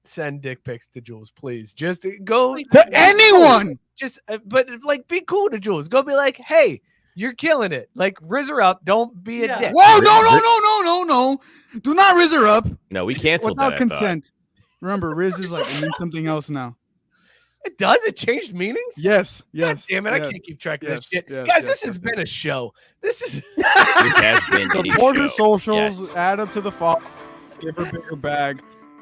send dick pics to Jules. Please, just go To anyone. Just, but like, be cool to Jules. Go be like, hey, you're killing it. Like, rizz her up. Don't be a Yeah. dick. Whoa, no. Do not Riz her up No, we canceled without that. consent. Remember, Riz is like, it means something else now. It does. It changed meanings. Yes. God damn it! I can't keep track of this shit, guys. This has been a show. This is This has been a Support her show. socials, Yes. add up to the fall, give her a bigger bag.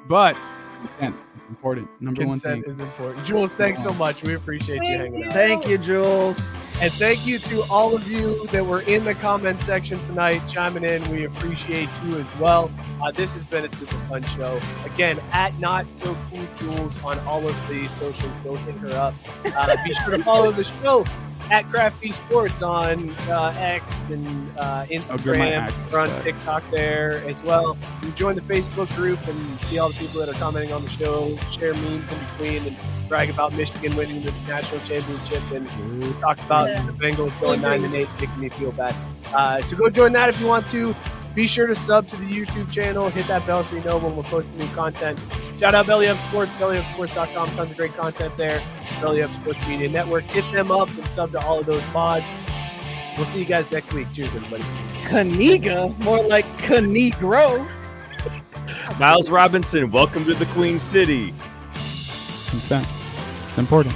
But consent, it's important. Number one consent thing. is important. Jules, thanks so much. We appreciate you hanging out. Thank you, Jules. And thank you to all of you that were in the comment section tonight chiming in. We appreciate you as well. This has been a super fun show. Again, at Not So Cool Jules on all of the socials. Go hit her up. Be sure to follow the show at Crafty Sports on X and Instagram. We're on TikTok there as well. You join the Facebook group and see all the people that are commenting on the show, share memes in between, and brag about Michigan winning the national championship. And we talked about the Bengals going 9-8, making me feel bad. So go join that if you want to. Be sure to sub to the YouTube channel. Hit that bell so you know when we're posting new content. Shout out Belly Up Sports, bellyupsports.com. Tons of great content there. Belly Up Sports Media Network. Hit them up and sub to all of those pods. We'll see you guys next week. Cheers, everybody. Knigga, more like Knigro. Miles Robinson, welcome to the Queen City. What's that? It's important.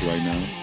Right now.